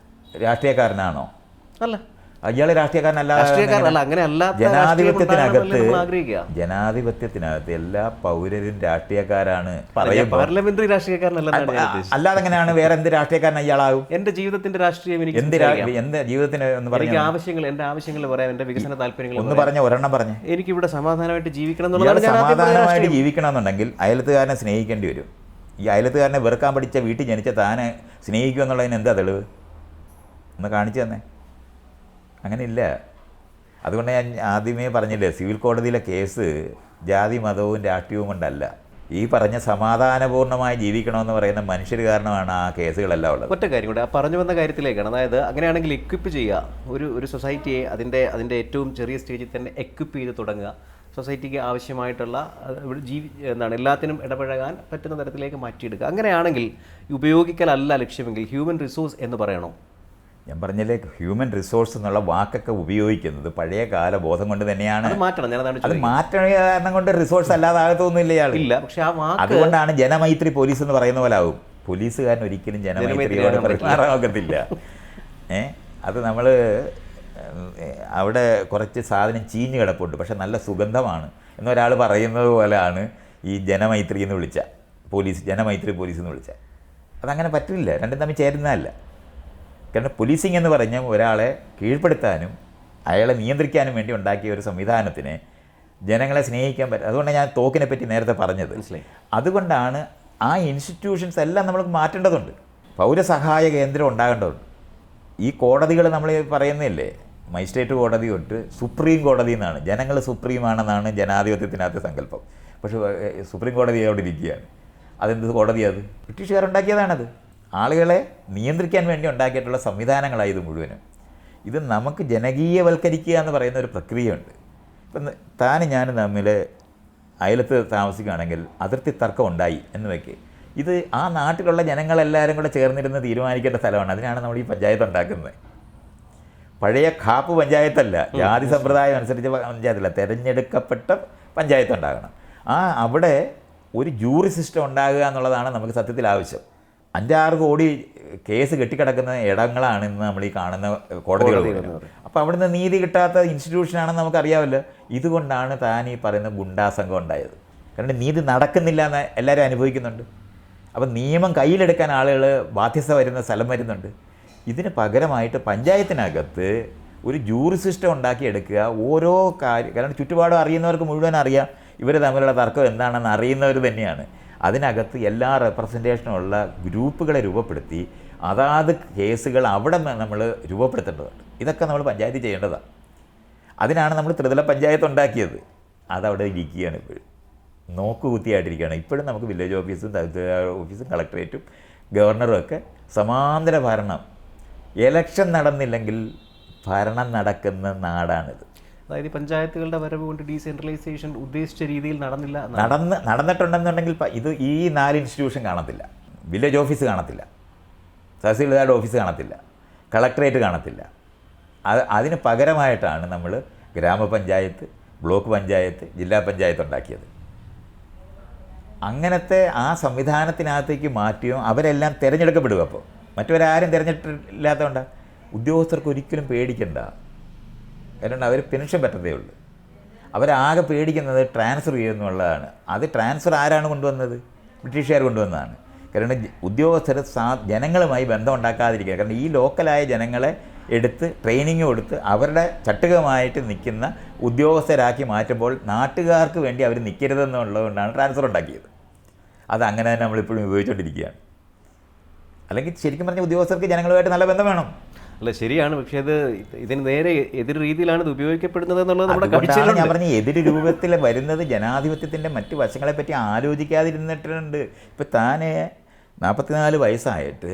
രാഷ്ട്രീയക്കാരനാണോ? അല്ല, ഇയാൾ രാഷ്ട്രീയക്കാരനല്ല. ജനാധിപത്യത്തിനകത്ത് എല്ലാ പൗരരും രാഷ്ട്രീയക്കാരാണ്. പാർലമെന്ററി രാഷ്ട്രീയക്കാരനല്ല. അല്ലാതെ എങ്ങനെയാണ് വേറെ എന്ത് രാഷ്ട്രീയക്കാരൻ ഇയാളാകും? എന്റെ ജീവിതത്തിന്റെ രാഷ്ട്രീയം എന്ത് ജീവിതത്തിന് എന്ന് പറയാം. എന്റെ ആവശ്യങ്ങൾ പറയാം, എന്റെ വികസന താല്പര്യങ്ങൾ ഒന്ന് പറഞ്ഞ ഒരെണ്ണം പറഞ്ഞ്. എനിക്ക് ഇവിടെ സമാധാനമായിട്ട് ജീവിക്കണം. സമാധാനമായിട്ട് ജീവിക്കണമെന്നുണ്ടെങ്കിൽ അയലത്തുകാരനെ സ്നേഹിക്കേണ്ടി വരും. ഈ അയലത്തുകാരനെ വെറുക്കാൻ പഠിച്ച വീട്ടിൽ ജനിച്ച താനെ സ്നേഹിക്കുക എന്നുള്ളതിന് എന്താ തെളിവ്? ഒന്ന് കാണിച്ചു തന്നെ. അങ്ങനെയില്ല. അതുകൊണ്ട് ഞാൻ ആദ്യമേ പറഞ്ഞില്ലേ, സിവിൽ കോടതിയിലെ കേസ് ജാതി മതവും രാഷ്ട്രീയവും കൊണ്ടല്ല. ഈ പറഞ്ഞ സമാധാനപൂർണ്ണമായി ജീവിക്കണമെന്ന് പറയുന്ന മനുഷ്യർ കാരണമാണ് ആ കേസുകളെല്ലാം ഉള്ളത്. ഒറ്റ കാര്യം കൂടെ പറഞ്ഞു വന്ന കാര്യത്തിലേക്കാണ്. അതായത് അങ്ങനെയാണെങ്കിൽ എക്വിപ്പ് ചെയ്യുക, ഒരു സൊസൈറ്റിയെ അതിൻ്റെ ഏറ്റവും ചെറിയ സ്റ്റേജിൽ തന്നെ എക്വിപ്പ് ചെയ്ത് തുടങ്ങുക. സൊസൈറ്റിക്ക് ആവശ്യമായിട്ടുള്ള എല്ലാത്തിനും ഇടപഴകാൻ പറ്റുന്ന തരത്തിലേക്ക് മാറ്റിയെടുക്കുക. അങ്ങനെയാണെങ്കിൽ ഉപയോഗിക്കലല്ല ലക്ഷ്യമെങ്കിൽ ഹ്യൂമൻ റിസോഴ്സ് എന്ന് പറയണോ? ഞാൻ പറഞ്ഞില്ലേ, ഹ്യൂമൻ റിസോഴ്സ് എന്നുള്ള വാക്കൊക്കെ ഉപയോഗിക്കുന്നത് പഴയ കാല ബോധം കൊണ്ട് തന്നെയാണ്. അത് മാറ്റണം, ഞാനതാണ് അത് മാറ്റണ കാരണം കൊണ്ട് റിസോഴ്സ് അല്ലാതാകത്തൊന്നുമില്ല ഇയാൾ. ഇല്ല, പക്ഷെ ആ വാക്ക് അതുകൊണ്ടാണ് ജനമൈത്രി പോലീസ് എന്ന് പറയുന്ന പോലെ ആവും. പോലീസുകാരൻ ഒരിക്കലും ജനമൈത്രിയോട് പെരുമാറാകത്തില്ല. അത് നമ്മൾ അവിടെ കുറച്ച് സാധനം ചീഞ്ഞ് കിടപ്പുണ്ട്, പക്ഷെ നല്ല സുഗന്ധമാണ് എന്നൊരാൾ പറയുന്നത് പോലെയാണ് ഈ ജനമൈത്രി എന്ന് വിളിച്ച പോലീസ്, ജനമൈത്രി പോലീസ് എന്ന് വിളിച്ച. അതങ്ങനെ പറ്റില്ല, രണ്ടും തമ്മിൽ ചേരുന്നതല്ല. കാരണം പോലീസിങ് എന്ന് പറഞ്ഞാൽ ഒരാളെ കീഴ്പ്പെടുത്താനും അയാളെ നിയന്ത്രിക്കാനും വേണ്ടി ഉണ്ടാക്കിയ ഒരു സംവിധാനത്തിന് ജനങ്ങളെ സ്നേഹിക്കാൻ പറ്റും. അതുകൊണ്ടാണ് ഞാൻ തോക്കിനെ പറ്റി നേരത്തെ പറഞ്ഞത്. അതുകൊണ്ടാണ് ആ ഇൻസ്റ്റിറ്റ്യൂഷൻസ് എല്ലാം നമ്മൾ മാറ്റേണ്ടതുണ്ട്. പൗരസഹായ കേന്ദ്രം ഉണ്ടാകേണ്ടതുണ്ട്. ഈ കോടതികൾ നമ്മൾ പറയുന്നില്ലേ, മജിസ്ട്രേറ്റ് കോടതി തൊട്ട് സുപ്രീം കോടതി എന്നാണ്. ജനങ്ങൾ സുപ്രീമാണെന്നാണ് ജനാധിപത്യത്തിനകത്ത് സങ്കല്പം. പക്ഷേ സുപ്രീം കോടതി അവിടെ ഇരിക്കുകയാണ്. അതെന്ത് കോടതിയത്? ബ്രിട്ടീഷുകാരുണ്ടാക്കിയതാണത്. ആളുകളെ നിയന്ത്രിക്കാൻ വേണ്ടി ഉണ്ടാക്കിയിട്ടുള്ള സംവിധാനങ്ങളാണ് ഇത് മുഴുവനും. ഇത് നമുക്ക് ജനകീയവൽക്കരിക്കുക എന്ന് പറയുന്ന ഒരു പ്രക്രിയയുണ്ട്. ഇപ്പം താനും ഞാനും തമ്മിൽ അയലത്ത് താമസിക്കുകയാണെങ്കിൽ അതിർത്തി തർക്കം ഉണ്ടായി എന്ന് വയ്ക്കുക. ഇത് ആ നാട്ടിലുള്ള ജനങ്ങളെല്ലാവരും കൂടെ ചേർന്നിരുന്ന് തീരുമാനിക്കേണ്ട സ്ഥലമാണ്. അതിനാണ് നമ്മൾ ഈ പഞ്ചായത്ത് ഉണ്ടാക്കുന്നത്. പഴയ ഖാപ്പ് പഞ്ചായത്തല്ല, ജാതി സമ്പ്രദായം അനുസരിച്ച് പഞ്ചായത്തല്ല, തിരഞ്ഞെടുക്കപ്പെട്ട പഞ്ചായത്ത് ഉണ്ടാകണം. അവിടെ ഒരു ജൂറി സിസ്റ്റം ഉണ്ടാകുക എന്നുള്ളതാണ് നമുക്ക് സത്യത്തിൽ ആവശ്യം. 5-6 കോടി കേസ് കെട്ടിക്കിടക്കുന്ന ഇടങ്ങളാണ് ഇന്ന് നമ്മൾ ഈ കാണുന്ന കോടതികൾ. അപ്പോൾ അവിടുന്ന് നീതി കിട്ടാത്ത ഇൻസ്റ്റിറ്റ്യൂഷനാണെന്ന് നമുക്കറിയാമല്ലോ. ഇതുകൊണ്ടാണ് താൻ ഈ പറയുന്ന ഗുണ്ടാസംഘം ഉണ്ടായത്. കാരണം നീതി നടക്കുന്നില്ല എന്ന് എല്ലാവരും അനുഭവിക്കുന്നുണ്ട്. അപ്പം നിയമം കയ്യിലെടുക്കാൻ ആളുകൾ ബാധ്യസ്ഥ വരുന്ന സ്ഥലം വരുന്നുണ്ട്. ഇതിന് പകരമായിട്ട് പഞ്ചായത്തിനകത്ത് ഒരു ജൂറി സിസ്റ്റം ഉണ്ടാക്കിയെടുക്കുക. ഓരോ കാര്യം, കാരണം ചുറ്റുപാടും അറിയുന്നവർക്ക് മുഴുവൻ അറിയാം, ഇവർ തമ്മിലുള്ള തർക്കം എന്താണെന്ന് അറിയുന്നവർ തന്നെയാണ്. അതിനകത്ത് എല്ലാ റെപ്രസെൻറ്റേഷനുള്ള ഗ്രൂപ്പുകളെ രൂപപ്പെടുത്തി അതാത് കേസുകൾ അവിടെ നമ്മൾ രൂപപ്പെടുത്തേണ്ടതുണ്ട്. ഇതൊക്കെ നമ്മൾ പഞ്ചായത്തിൽ ചെയ്യേണ്ടതാണ്. അതിനാണ് നമ്മൾ ത്രിതല പഞ്ചായത്ത് ഉണ്ടാക്കിയത്. അതവിടെ ഇരിക്കുകയാണ് ഇപ്പോഴും, നോക്കുകുത്തിയായിട്ടിരിക്കുകയാണ്. ഇപ്പോഴും നമുക്ക് വില്ലേജ് ഓഫീസും തഹസിൽദാർ ഓഫീസും കളക്ടറേറ്റും ഗവർണറും ഒക്കെ സമാന്തര ഭരണം. എലക്ഷൻ നടന്നില്ലെങ്കിൽ ഭരണം നടക്കുന്ന നാടാണിത്. അതായത് പഞ്ചായത്തുകളുടെ വരവ് കൊണ്ട് ഡീസെൻട്രലൈസേഷൻ ഉദ്ദേശിച്ച രീതിയിൽ നടന്നിട്ടുണ്ടെന്നുണ്ടെങ്കിൽ ഈ 4 ഇൻസ്റ്റിറ്റ്യൂഷൻ കാണത്തില്ല. വില്ലേജ് ഓഫീസ് കാണത്തില്ല, തഹസിൽദാരുടെ ഓഫീസ് കാണത്തില്ല, കളക്ടറേറ്റ് കാണത്തില്ല. അതിന് പകരമായിട്ടാണ് നമ്മൾ ഗ്രാമപഞ്ചായത്ത്, ബ്ലോക്ക് പഞ്ചായത്ത്, ജില്ലാ പഞ്ചായത്ത് ഉണ്ടാക്കിയത്. അങ്ങനത്തെ ആ സംവിധാനത്തിനകത്തേക്ക് മാറ്റിയോ അവരെല്ലാം തിരഞ്ഞെടുക്കപ്പെടുക. അപ്പോൾ മറ്റവരാരും തിരഞ്ഞെടുപ്പില്ലാത്തതുകൊണ്ടാണ്. ഉദ്യോഗസ്ഥർക്ക് ഒരിക്കലും പേടിക്കണ്ട. കാരണം അവർ പെൻഷൻ പറ്റത്തേ ഉള്ളൂ. അവരാകെ പേടിക്കുന്നത് ട്രാൻസ്ഫർ ചെയ്യുമെന്നുള്ളതാണ്. അത് ട്രാൻസ്ഫർ ആരാണ് കൊണ്ടുവന്നത്? ബ്രിട്ടീഷുകാർ കൊണ്ടുവന്നതാണ്. കാരണം ഉദ്യോഗസ്ഥർ ജനങ്ങളുമായി ബന്ധം ഉണ്ടാക്കാതിരിക്കുക. കാരണം ഈ ലോക്കലായ ജനങ്ങളെ എടുത്ത് ട്രെയിനിങ് കൊടുത്ത് അവരുടെ ചട്ടുകമായിട്ട് നിൽക്കുന്ന ഉദ്യോഗസ്ഥരാക്കി മാറ്റുമ്പോൾ നാട്ടുകാർക്ക് വേണ്ടി അവർ നിൽക്കരുതെന്നുള്ളതുകൊണ്ടാണ് ട്രാൻസ്ഫർ ഉണ്ടാക്കിയത്. അതങ്ങനെ തന്നെ നമ്മളിപ്പോഴും ഉപയോഗിച്ചുകൊണ്ടിരിക്കുകയാണ്. അല്ലെങ്കിൽ ശരിക്കും പറഞ്ഞാൽ ഉദ്യോഗസ്ഥർക്ക് ജനങ്ങളുമായിട്ട് നല്ല ബന്ധം വേണം. അല്ല, ശരിയാണ്. പക്ഷേ ഇതിന് നേരെ എതിർ രീതിയിലാണ് ഇത് ഉപയോഗിക്കപ്പെടുന്നത് എന്നുള്ളത് നമ്മുടെ കാഴ്ചയിലാണ്. ഞാൻ പറഞ്ഞ എതിർ രൂപത്തിൽ വരുന്നത് ജനാധിപത്യത്തിൻ്റെ മറ്റ് വശങ്ങളെപ്പറ്റി ആലോചിക്കാതിരുന്നിട്ടുണ്ട്. ഇപ്പം താനെ 44 വയസ്സായിട്ട്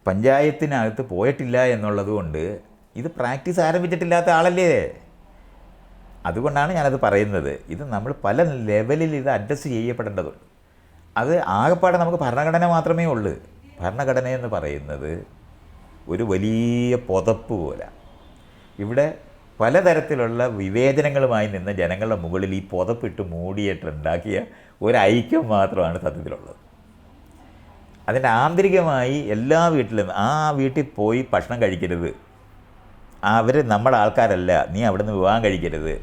പഞ്ചായത്തിനകത്ത് പോയിട്ടില്ല എന്നുള്ളത് കൊണ്ട് ഇത് പ്രാക്ടീസ് ആരംഭിച്ചിട്ടില്ലാത്ത ആളല്ലേ. അതുകൊണ്ടാണ് ഞാനത് പറയുന്നത്. ഇത് നമ്മൾ പല ലെവലിൽ ഇത് അഡ്രസ്സ് ചെയ്യപ്പെടേണ്ടതുണ്ട്. അത് ആകെപ്പാടെ നമുക്ക് ഭരണഘടന മാത്രമേ ഉള്ളൂ. ഭരണഘടന എന്ന് പറയുന്നത് ഒരു വലിയ പുതപ്പ് പോലെ. ഇവിടെ പലതരത്തിലുള്ള വിവേചനങ്ങളുമായി നിന്ന് ജനങ്ങളുടെ മുകളിൽ ഈ പുതപ്പിട്ട് മൂടിയിട്ടുണ്ടാക്കിയ ഒരു ഐക്യം മാത്രമാണ് സത്യത്തിലുള്ളത്. അതിൻ്റെ ആന്തരികമായി എല്ലാ വീട്ടിലും ആ വീട്ടിൽ പോയി ഭക്ഷണം കഴിക്കരുത്, അവർ നമ്മുടെ ആൾക്കാരല്ല, നീ അവിടെ നിന്ന് വിവാഹം കഴിക്കരുത്,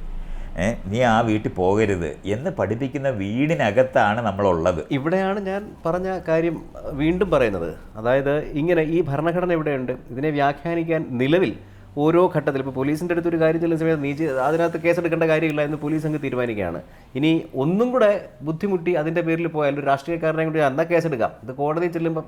നീ ആ വീട്ടിൽ പോകരുത് എന്ന് പഠിപ്പിക്കുന്ന വീടിനകത്താണ് നമ്മളുള്ളത്. ഇവിടെയാണ് ഞാൻ പറഞ്ഞ കാര്യം വീണ്ടും പറയുന്നത്. അതായത് ഇങ്ങനെ ഈ ഭരണഘടന ഇവിടെയുണ്ട്. ഇതിനെ വ്യാഖ്യാനിക്കാൻ നിലവിൽ ഓരോ ഘട്ടത്തിൽ ഇപ്പോൾ പോലീസിൻ്റെ അടുത്തൊരു കാര്യം ചെല്ലുന്ന സമയത്ത് അതിനകത്ത് കേസെടുക്കേണ്ട കാര്യമില്ല എന്ന് പോലീസ് അങ്ങ് തീരുമാനിക്കുകയാണ്. ഇനി ഒന്നും കൂടെ ബുദ്ധിമുട്ടി അതിൻ്റെ പേരിൽ പോയാൽ ഒരു രാഷ്ട്രീയക്കാരനെ കൂടി എന്നാൽ കേസെടുക്കാം. ഇത് കോടതി ചെല്ലുമ്പോൾ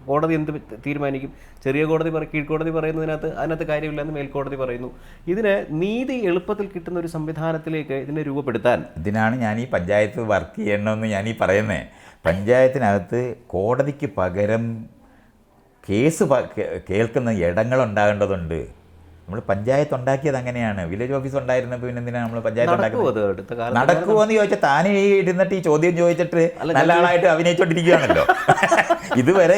കോടതി എന്ത് തീരുമാനിക്കും? ചെറിയ കോടതി കീഴ്ക്കോടതി അതിനകത്ത് കാര്യമില്ല എന്ന് മേൽക്കോടതി പറയുന്നു. ഇതിന് നീതി എളുപ്പത്തിൽ കിട്ടുന്ന ഒരു സംവിധാനത്തിലേക്ക് ഇതിനെ രൂപപ്പെടുത്താൻ ഇതിനാണ് ഞാൻ ഈ പഞ്ചായത്ത് വർക്ക് ചെയ്യണമെന്ന് ഞാൻ ഈ പറയുന്നത്. പഞ്ചായത്തിനകത്ത് കോടതിക്ക് പകരം കേസ് കേൾക്കുന്ന ഇടങ്ങളുണ്ടാകേണ്ടതുണ്ട്. നമ്മൾ പഞ്ചായത്ത് ഉണ്ടാക്കിയത് അങ്ങനെയാണ്. വില്ലേജ് ഓഫീസ് ഉണ്ടായിരുന്നപ്പോൾ പിന്നെ എന്തിനാണ് നമ്മൾ പഞ്ചായത്ത് ഉണ്ടാക്കുന്നത്? നടക്കുമോ എന്ന് ചോദിച്ചാൽ താനേ ഇരുന്നിട്ട് ഈ ചോദ്യം ചോദിച്ചിട്ട് നല്ല ആളായിട്ട് അഭിനയിച്ചോണ്ടിരിക്കുകയാണല്ലോ. ഇതുവരെ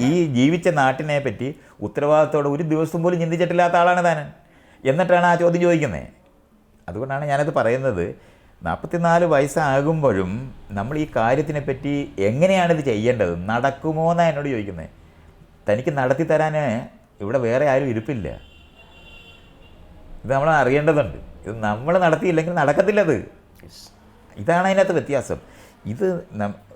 ഈ ജീവിച്ച നാട്ടിനെ പറ്റി ഉത്തരവാദിത്തോടെ ഒരു ദിവസം പോലും ചിന്തിച്ചിട്ടില്ലാത്ത ആളാണ് താൻ. എന്നിട്ടാണ് ആ ചോദ്യം ചോദിക്കുന്നത്. അതുകൊണ്ടാണ് ഞാനത് പറയുന്നത്. 44 വയസ്സാകുമ്പോഴും നമ്മൾ ഈ കാര്യത്തിനെ പറ്റി എങ്ങനെയാണിത് ചെയ്യേണ്ടത്, നടക്കുമോ എന്നാണ് എന്നോട് ചോദിക്കുന്നത്. തനിക്ക് നടത്തി തരാൻ ഇവിടെ വേറെ ആരും ഇരിപ്പില്ല. ഇത് നമ്മൾ അറിയേണ്ടതുണ്ട്. ഇത് നമ്മൾ നടത്തിയില്ലെങ്കിൽ നടക്കത്തില്ലത്. ഇതാണ് അതിനകത്ത് വ്യത്യാസം.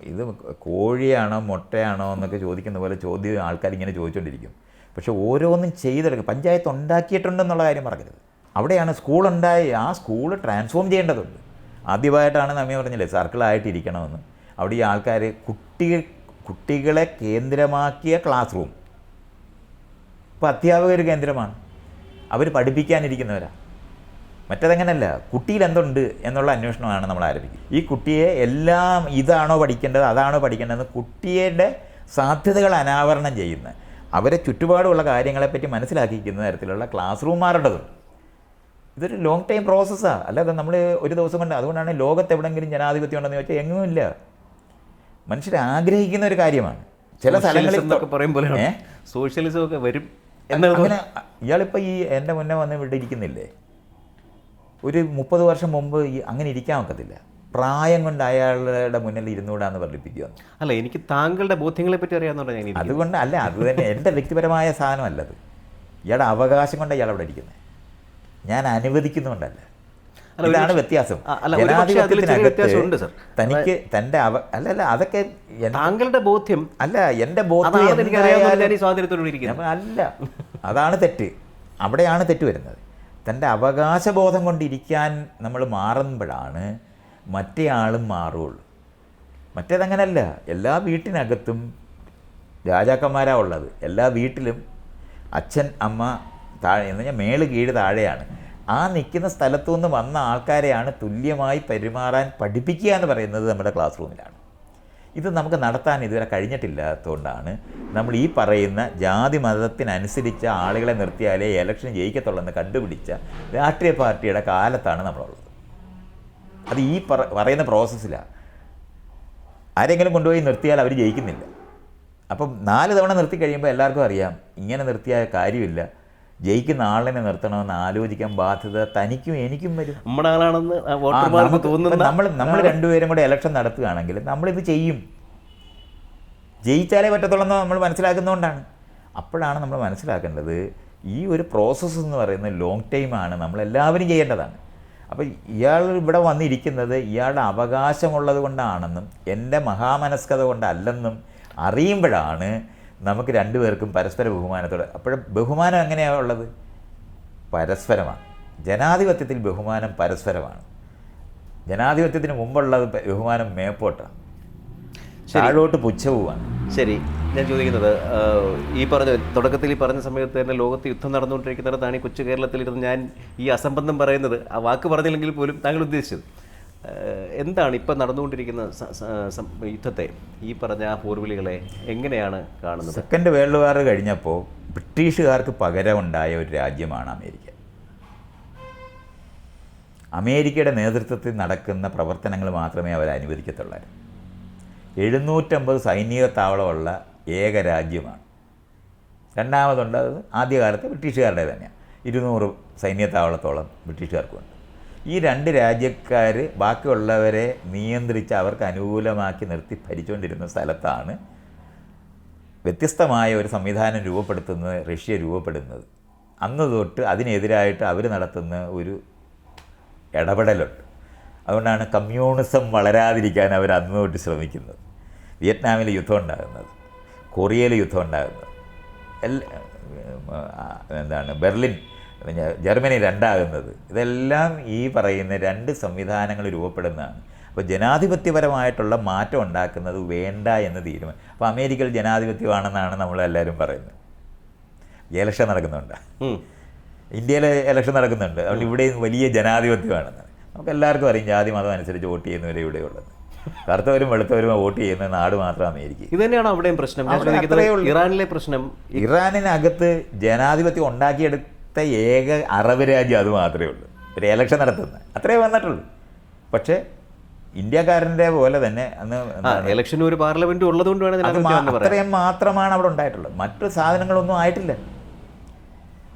ഇത് കോഴിയാണോ മുട്ടയാണോ എന്നൊക്കെ ചോദിക്കുന്ന പോലെ ചോദ്യം ആൾക്കാർ ഇങ്ങനെ ചോദിച്ചുകൊണ്ടിരിക്കും. പക്ഷെ ഓരോന്നും ചെയ്തെടുക്കും. പഞ്ചായത്ത് ഉണ്ടാക്കിയിട്ടുണ്ടെന്നുള്ള കാര്യം പറയരുത്. അവിടെയാണ് സ്കൂളുണ്ടായി. ആ സ്കൂൾ ട്രാൻസ്ഫോം ചെയ്യേണ്ടതുണ്ട്. ആദ്യമായിട്ടാണ് നമ്മെ പറഞ്ഞില്ലേ സർക്കിളായിട്ടിരിക്കണമെന്ന്. അവിടെ ഈ ആൾക്കാർ കുട്ടികളെ കേന്ദ്രമാക്കിയ ക്ലാസ് റൂം. ഇപ്പോൾ അധ്യാപകർ കേന്ദ്രമാണ്. അവർ പഠിപ്പിക്കാനിരിക്കുന്നവരാണ്. മറ്റതങ്ങനല്ല. കുട്ടിയിൽ എന്തുണ്ട് എന്നുള്ള അന്വേഷണമാണ് നമ്മൾ ആരംഭിക്കുന്നത്. ഈ കുട്ടിയെ എല്ലാം ഇതാണോ പഠിക്കേണ്ടത് അതാണോ പഠിക്കേണ്ടതെന്ന് കുട്ടിയുടെ സാധ്യതകൾ അനാവരണം ചെയ്യുന്ന, അവരെ ചുറ്റുപാടുമുള്ള കാര്യങ്ങളെപ്പറ്റി മനസ്സിലാക്കിക്കുന്ന തരത്തിലുള്ള ക്ലാസ് റൂം മാറേണ്ടതുണ്ട്. ഇതൊരു ലോങ് ടൈം പ്രോസസ്സാണ്. അല്ലാതെ നമ്മൾ ഒരു ദിവസം കൊണ്ട്. അതുകൊണ്ടാണ് ലോകത്ത് എവിടെയെങ്കിലും ജനാധിപത്യം ഉണ്ടെന്ന് ചോദിച്ചാൽ എങ്ങുമില്ല. മനുഷ്യർ ആഗ്രഹിക്കുന്ന ഒരു കാര്യമാണ്. ചില സ്ഥലങ്ങളിൽ സോഷ്യലിസം ഒക്കെ വരും. അങ്ങനെ ഇയാളിപ്പോൾ ഈ എൻ്റെ മുന്നേ വന്ന് ഇവിടെ ഇരിക്കുന്നില്ലേ, ഒരു 30 വർഷം മുമ്പ് അങ്ങനെ ഇരിക്കാൻ ഒക്കത്തില്ല. പ്രായം കൊണ്ട് അയാളുടെ മുന്നിൽ ഇരുന്നൂടാന്ന് പഠിപ്പിക്കുക. അല്ല, എനിക്ക് താങ്കളുടെ ബോധ്യങ്ങളെ പറ്റി അറിയാവുന്നതാണ്. അതുകൊണ്ട് അല്ല, അത് തന്നെ എൻ്റെ വ്യക്തിപരമായ സാധനമല്ലത്. ഇയാളുടെ അവകാശം കൊണ്ട് ഇയാൾ അവിടെ ഇരിക്കുന്നത്. ഞാൻ അനുവദിക്കുന്നുകൊണ്ടല്ല. ഇതാണ് വ്യത്യാസം. ജനാധിപത്യത്തിനകത്ത് തനിക്ക് തൻ്റെ അല്ലല്ല അതൊക്കെ താങ്കളുടെ ബോധ്യം അല്ല, എൻ്റെ ബോധ്യം അല്ല. അതാണ് തെറ്റ്. അവിടെയാണ് തെറ്റ് വരുന്നത്. തൻ്റെ അവകാശബോധം കൊണ്ടിരിക്കാൻ നമ്മൾ മാറുമ്പോഴാണ് മറ്റേ ആളും മാറുകയുള്ളൂ. മറ്റേതങ്ങനല്ല. എല്ലാ വീട്ടിനകത്തും രാജാക്കന്മാരാണ് ഉള്ളത്. എല്ലാ വീട്ടിലും അച്ഛൻ അമ്മ താഴെ എന്ന് പറഞ്ഞാൽ മേള് കീഴ് താഴെയാണ്. ആ നിൽക്കുന്ന സ്ഥലത്തു നിന്ന് വന്ന ആൾക്കാരെയാണ് തുല്യമായി പെരുമാറാൻ പഠിപ്പിക്കുക എന്ന് പറയുന്നത് നമ്മുടെ ക്ലാസ് റൂമിലാണ്. ഇത് നമുക്ക് നടത്താൻ ഇതുവരെ കഴിഞ്ഞിട്ടില്ലാത്തതുകൊണ്ടാണ് നമ്മൾ ഈ പറയുന്ന ജാതി മതത്തിനനുസരിച്ച ആളുകളെ നിർത്തിയാലേ ഇലക്ഷൻ ജയിക്കത്തുള്ളൂ എന്ന് കണ്ടുപിടിച്ച രാഷ്ട്രീയ പാർട്ടിയുടെ കാലത്താണ് നമ്മളുള്ളത്. അത് ഈ പറയുന്ന പ്രോസസ്സിലാണ്. ആരെങ്കിലും കൊണ്ടുപോയി നിർത്തിയാൽ അവർ ജയിക്കുന്നില്ല. അപ്പം 4 തവണ നിർത്തി കഴിയുമ്പോൾ എല്ലാവർക്കും അറിയാം ഇങ്ങനെ നിർത്തിയാൽ കാര്യമില്ല, ജയിക്കുന്ന ആളിനെ നിർത്തണമെന്ന് ആലോചിക്കാൻ ബാധ്യത തനിക്കും എനിക്കും വരും. നമ്മുടെ ആളാണെന്ന് നമ്മൾ രണ്ടുപേരും കൂടെ ഇലക്ഷൻ നടത്തുകയാണെങ്കിൽ നമ്മളിത് ചെയ്യും. ജയിച്ചാലേ പറ്റത്തുള്ളൂ നമ്മൾ മനസ്സിലാക്കുന്നതുകൊണ്ടാണ്. അപ്പോഴാണ് നമ്മൾ മനസ്സിലാക്കേണ്ടത് ഈ ഒരു പ്രോസസ്സ് എന്ന് പറയുന്നത് ലോങ് ടൈമാണ്, നമ്മളെല്ലാവരും ചെയ്യേണ്ടതാണ്. അപ്പോൾ ഇയാൾ ഇവിടെ വന്നിരിക്കുന്നത് ഇയാളുടെ അവകാശമുള്ളത് കൊണ്ടാണെന്നും എൻ്റെ മഹാമനസ്കത കൊണ്ടല്ലെന്നും അറിയുമ്പോഴാണ് നമുക്ക് രണ്ടുപേർക്കും പരസ്പര ബഹുമാനത്തോടെ. അപ്പോഴും ബഹുമാനം എങ്ങനെയാണ് ഉള്ളത്? പരസ്പരമാണ്. ജനാധിപത്യത്തിൽ ബഹുമാനം പരസ്പരമാണ്. ജനാധിപത്യത്തിന് മുമ്പുള്ള ബഹുമാനം മേപ്പോട്ടാണ്, താഴോട്ട് പുച്ഛവുമാണ്. ശരി, ഞാൻ ചോദിക്കുന്നത് ഈ തുടക്കത്തിൽ ഈ പറഞ്ഞ സമയത്ത് തന്നെ ലോകത്ത് യുദ്ധം നടന്നുകൊണ്ടിരിക്കുന്നിടത്താണ് ഈ കൊച്ചു കേരളത്തിലിരുന്ന് ഞാൻ ഈ അസംബന്ധം പറയുന്നത്. ആ വാക്ക് പറഞ്ഞില്ലെങ്കിൽ പോലും താങ്കൾ ഉദ്ദേശിച്ചത് എന്താണ്? ഇപ്പം നടന്നുകൊണ്ടിരിക്കുന്ന യുദ്ധത്തെ, ഈ പറഞ്ഞ പോർവിളികളെ എങ്ങനെയാണ് കാണുന്നത്? സെക്കൻഡ് വേൾഡ് വാർ കഴിഞ്ഞപ്പോൾ ബ്രിട്ടീഷുകാർക്ക് പകരമുണ്ടായ ഒരു രാജ്യമാണ് അമേരിക്ക. അമേരിക്കയുടെ നേതൃത്വത്തിൽ നടക്കുന്ന പ്രവർത്തനങ്ങൾ മാത്രമേ അവർ അനുവദിക്കത്തുള്ളായിരുന്നു. 750 സൈനിക താവളമുള്ള ഏക രാജ്യമാണ്. രണ്ടാമതുണ്ടത് ആദ്യകാലത്ത് ബ്രിട്ടീഷുകാരുടെ തന്നെയാണ്. 200 സൈനിക താവളത്തോളം ബ്രിട്ടീഷുകാർക്കുണ്ട്. ഈ 2 രാജ്യക്കാർ ബാക്കിയുള്ളവരെ നിയന്ത്രിച്ച് അവർക്ക് അനുകൂലമാക്കി നിർത്തി ഭരിച്ചുകൊണ്ടിരുന്ന സ്ഥലത്താണ് വ്യത്യസ്തമായ ഒരു സംവിധാനം രൂപപ്പെടുത്തുന്നത് റഷ്യ രൂപപ്പെടുന്നത്. അന്ന് തൊട്ട് അതിനെതിരായിട്ട് അവർ നടത്തുന്ന ഒരു ഇടപെടലുണ്ട്. അതുകൊണ്ടാണ് കമ്മ്യൂണിസം വളരാതിരിക്കാൻ അവർ അന്ന് തൊട്ട് ശ്രമിക്കുന്നത്. വിയറ്റ്നാമിൽ യുദ്ധം ഉണ്ടാകുന്നത്, കൊറിയയിൽ യുദ്ധം ഉണ്ടാകുന്നത്, ബെർലിൻ ജർമ്മനി 2 ഇതെല്ലാം ഈ പറയുന്ന 2 സംവിധാനങ്ങൾ രൂപപ്പെടുന്നതാണ്. അപ്പോൾ ജനാധിപത്യപരമായിട്ടുള്ള മാറ്റം ഉണ്ടാക്കുന്നത് വേണ്ട എന്ന് തീരുമാനം. അപ്പോൾ അമേരിക്കയിൽ ജനാധിപത്യമാണെന്നാണ് നമ്മളെല്ലാവരും പറയുന്നത്. ഇലക്ഷൻ നടക്കുന്നുണ്ട്, ഇന്ത്യയിൽ ഇലക്ഷൻ നടക്കുന്നുണ്ട്, അതുകൊണ്ട് ഇവിടെയും വലിയ ജനാധിപത്യമാണെന്ന് നമുക്ക് എല്ലാവർക്കും അറിയാം. ജാതി മതം അനുസരിച്ച് വോട്ട് ചെയ്യുന്നവരെ ഇവിടെയുള്ളത്. കറുത്തവരും വെളുത്തവരും വോട്ട് ചെയ്യുന്ന നാട് മാത്രം അമേരിക്ക. ഇത് തന്നെയാണ് അവിടെയും പ്രശ്നം. ഇറാനിലെ പ്രശ്നം, ഇറാനിനകത്ത് ജനാധിപത്യം ഉണ്ടാക്കിയെടുത്ത ഏക അറബ് രാജ്യം അത് മാത്രമേ ഉള്ളൂ. ഒരു ഇലക്ഷൻ നടത്തുന്നത് അത്രേ വന്നിട്ടുള്ളൂ. പക്ഷേ ഇന്ത്യക്കാരൻ്റെ പോലെ തന്നെ അന്ന് ഇലക്ഷന് ഒരു പാർലമെന്റ് ഉള്ളതുകൊണ്ട് വേണം അത് അത്രയും മാത്രമാണ് അവിടെ ഉണ്ടായിട്ടുള്ളത്. മറ്റു സാധനങ്ങളൊന്നും ആയിട്ടില്ല.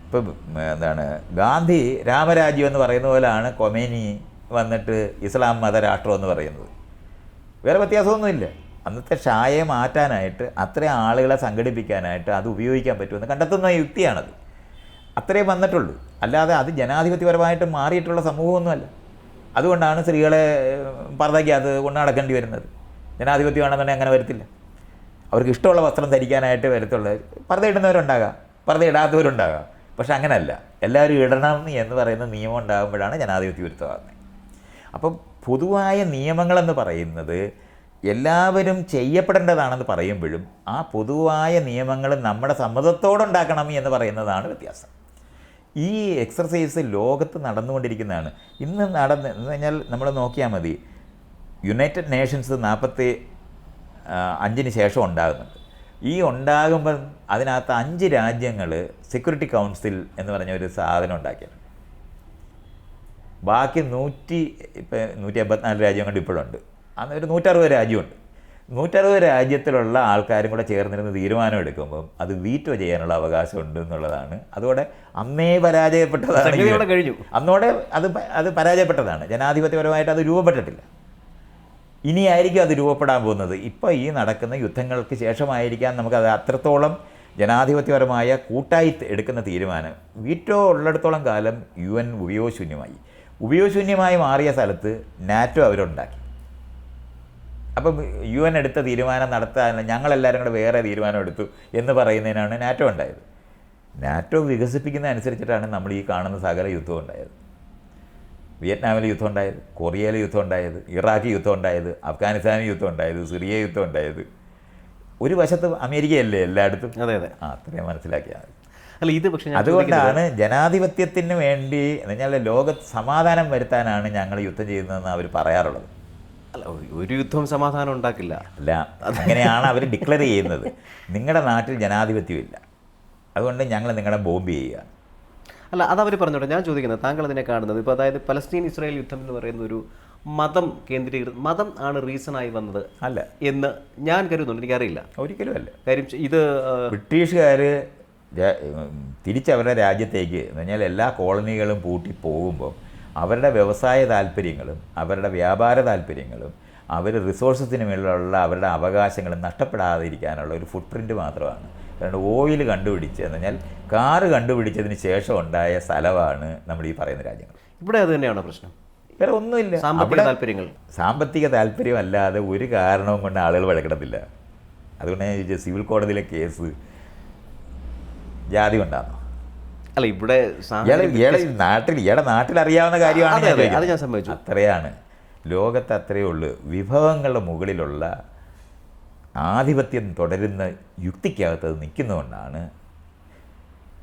ഇപ്പം എന്താണ് ഗാന്ധി രാമരാജ്യം എന്ന് പറയുന്ന പോലെയാണ് കൊമേനി വന്നിട്ട് ഇസ്ലാം മതരാഷ്ട്രം എന്ന് പറയുന്നത്. വേറെ വ്യത്യാസമൊന്നുമില്ല. അന്നത്തെ ഷായെ മാറ്റാനായിട്ട് അത്രയും ആളുകളെ സംഘടിപ്പിക്കാനായിട്ട് അത് ഉപയോഗിക്കാൻ പറ്റുമെന്ന് കണ്ടെത്തുന്ന യുക്തിയാണത്. അത്രയും വന്നിട്ടുള്ളൂ. അല്ലാതെ അത് ജനാധിപത്യപരമായിട്ട് മാറിയിട്ടുള്ള സമൂഹമൊന്നുമല്ല. അതുകൊണ്ടാണ് സ്ത്രീകളെ പർദ്ദയ്ക്കകത്ത് കൊണ്ട് നടക്കേണ്ടി വരുന്നത്. ജനാധിപത്യമാണെന്നുണ്ടെങ്കിൽ അങ്ങനെ വരത്തില്ല. അവർക്ക് ഇഷ്ടമുള്ള വസ്ത്രം ധരിക്കാനായിട്ട് വരത്തുള്ളത്. പർദ്ദ ഇടുന്നവരുണ്ടാകാം, പർദ്ദ ഇടാത്തവരുണ്ടാകാം. പക്ഷെ അങ്ങനെയല്ല, എല്ലാവരും ഇടണം എന്ന് പറയുന്ന നിയമം ഉണ്ടാകുമ്പോഴാണ് ജനാധിപത്യ വിരുദ്ധമാകുന്നത്. അപ്പം പൊതുവായ നിയമങ്ങളെന്ന് പറയുന്നത് എല്ലാവരും ചെയ്യപ്പെടേണ്ടതാണെന്ന് പറയുമ്പോഴും ആ പൊതുവായ നിയമങ്ങൾ നമ്മുടെ സമ്മതത്തോടുണ്ടാക്കണം എന്ന് പറയുന്നതാണ് വ്യത്യാസം. ഈ എക്സർസൈസ് ലോകത്ത് നടന്നുകൊണ്ടിരിക്കുന്നതാണ്. ഇന്ന് എന്ന് കഴിഞ്ഞാൽ നമ്മൾ നോക്കിയാൽ മതി, യുണൈറ്റഡ് നേഷൻസ് 45 ശേഷം ഉണ്ടാകുന്നുണ്ട്. ഈ ഉണ്ടാകുമ്പം അതിനകത്ത് 5 രാജ്യങ്ങൾ സെക്യൂരിറ്റി കൗൺസിൽ എന്ന് പറഞ്ഞ ഒരു സാധനം ഉണ്ടാക്കിയിട്ടുണ്ട്. ബാക്കി 184 രാജ്യം കൊണ്ട് ഇപ്പോഴുണ്ട്. അന്ന് ഒരു 160 രാജ്യമുണ്ട്. 160 രാജ്യത്തിലുള്ള ആൾക്കാരും കൂടെ ചേർന്നിരുന്ന് തീരുമാനം എടുക്കുമ്പം അത് വീറ്റോ ചെയ്യാനുള്ള അവകാശം ഉണ്ട് എന്നുള്ളതാണ്. അതോടെ അന്നേ പരാജയപ്പെട്ടതാണ്. കഴിഞ്ഞു. അന്നോടെ അത് പരാജയപ്പെട്ടതാണ്. ജനാധിപത്യപരമായിട്ട് അത് രൂപപ്പെട്ടിട്ടില്ല. ഇനിയായിരിക്കും അത് രൂപപ്പെടാൻ പോകുന്നത്. ഇപ്പോൾ ഈ നടക്കുന്ന യുദ്ധങ്ങൾക്ക് ശേഷമായിരിക്കാം നമുക്കത് അത്രത്തോളം ജനാധിപത്യപരമായ കൂട്ടായി എടുക്കുന്ന തീരുമാനം. വീറ്റോ ഉള്ളിടത്തോളം കാലം UN ഉപയോഗശൂന്യമായി മാറിയ സ്ഥലത്ത് നാറ്റോ അവരുണ്ടാക്കി. അപ്പം UN എടുത്ത തീരുമാനം നടത്താൻ ഞങ്ങളെല്ലാവരും കൂടെ വേറെ തീരുമാനം എടുത്തു എന്ന് പറയുന്നതിനാണ് നാറ്റോ ഉണ്ടായത്. നാറ്റോ വികസിപ്പിക്കുന്ന അനുസരിച്ചിട്ടാണ് നമ്മൾ ഈ കാണുന്ന സകല യുദ്ധം ഉണ്ടായത്. വിയറ്റ്നാമിൽ യുദ്ധം ഉണ്ടായത്, കൊറിയയിൽ യുദ്ധം ഉണ്ടായത്, ഇറാഖ് യുദ്ധം ഉണ്ടായത്, അഫ്ഗാനിസ്ഥാനിൽ യുദ്ധം ഉണ്ടായത്, സിറിയ യുദ്ധം ഉണ്ടായത്. ഒരു വശത്ത് അമേരിക്കയല്ലേ എല്ലായിടത്തും. അതെ അതെ, അത്രയും മനസ്സിലാക്കിയാൽ മതി. അല്ല ഇത് പക്ഷേ അതുകൊണ്ടാണ് ജനാധിപത്യത്തിന് വേണ്ടി എന്ന് പറഞ്ഞാൽ ലോകത്ത് സമാധാനം വരുത്താനാണ് ഞങ്ങൾ യുദ്ധം ചെയ്യുന്നതെന്ന് അവർ പറയാറുള്ളത്. അല്ല, ഒരു യുദ്ധവും സമാധാനം ഉണ്ടാക്കില്ല. അല്ല, അങ്ങനെയാണ് അവർ ഡിക്ലെയർ ചെയ്യുന്നത്. നിങ്ങളുടെ നാട്ടിൽ ജനാധിപത്യമില്ല, അതുകൊണ്ട് ഞങ്ങൾ നിങ്ങളെ ബോംബ് ചെയ്യുക. അല്ല, അതവർ പറഞ്ഞോട്ടെ. ഞാൻ ചോദിക്കുന്നത്, താങ്കൾ അതിനെ കാണുന്നത് ഇപ്പോൾ അതായത് പലസ്തീൻ ഇസ്രായേൽ യുദ്ധം എന്ന് പറയുന്ന ഒരു മതം മതം ആണ് റീസണായി വന്നത് അല്ല എന്ന് ഞാൻ കരുതുന്നുണ്ട്. എനിക്കറിയില്ല. ഒരിക്കലും അല്ല. കാര്യം ഇത് ബ്രിട്ടീഷുകാർ തിരിച്ചവരുടെ രാജ്യത്തേക്ക് എന്ന് പറഞ്ഞാൽ എല്ലാ കോളനികളും പൂട്ടി പോകുമ്പോൾ അവരുടെ വ്യവസായ താല്പര്യങ്ങളും അവരുടെ വ്യാപാര താല്പര്യങ്ങളും അവർ റിസോഴ്സസിന് മേലുള്ള അവരുടെ അവകാശങ്ങളും നഷ്ടപ്പെടാതിരിക്കാനുള്ള ഒരു ഫുട് പ്രിൻറ്റ് മാത്രമാണ്. കാരണം ഓയിൽ കണ്ടുപിടിച്ച് എന്ന് പറഞ്ഞാൽ കാറ് കണ്ടുപിടിച്ചതിന് ശേഷം ഉണ്ടായ സ്ഥലമാണ് നമ്മൾ ഈ പറയുന്ന രാജ്യങ്ങൾ. ഇവിടെ അത് തന്നെയാണോ പ്രശ്നം? വേറെ ഒന്നുമില്ല. സാമ്പത്തിക താല്പര്യം അല്ലാതെ ഒരു കാരണവും കൊണ്ട് ആളുകൾ വഴക്കിടത്തില്ല. അതുകൊണ്ട് ഞാൻ ചോദിച്ചത്, സിവിൽ കോടതിയിലെ കേസ് ജാതി കൊണ്ടാണോ? അല്ല, ഇവിടെ ഇയാളുടെ നാട്ടിൽ അറിയാവുന്ന കാര്യമാണ്. അത് ഞാൻ സമ്മതിച്ചു. അത്രയാണ്. ലോകത്ത് അത്രയേ ഉള്ളൂ. വിഭവങ്ങളുടെ മുകളിലുള്ള ആധിപത്യം തുടരുന്ന യുക്തിക്കകത്ത് അത് നിൽക്കുന്നതുകൊണ്ടാണ്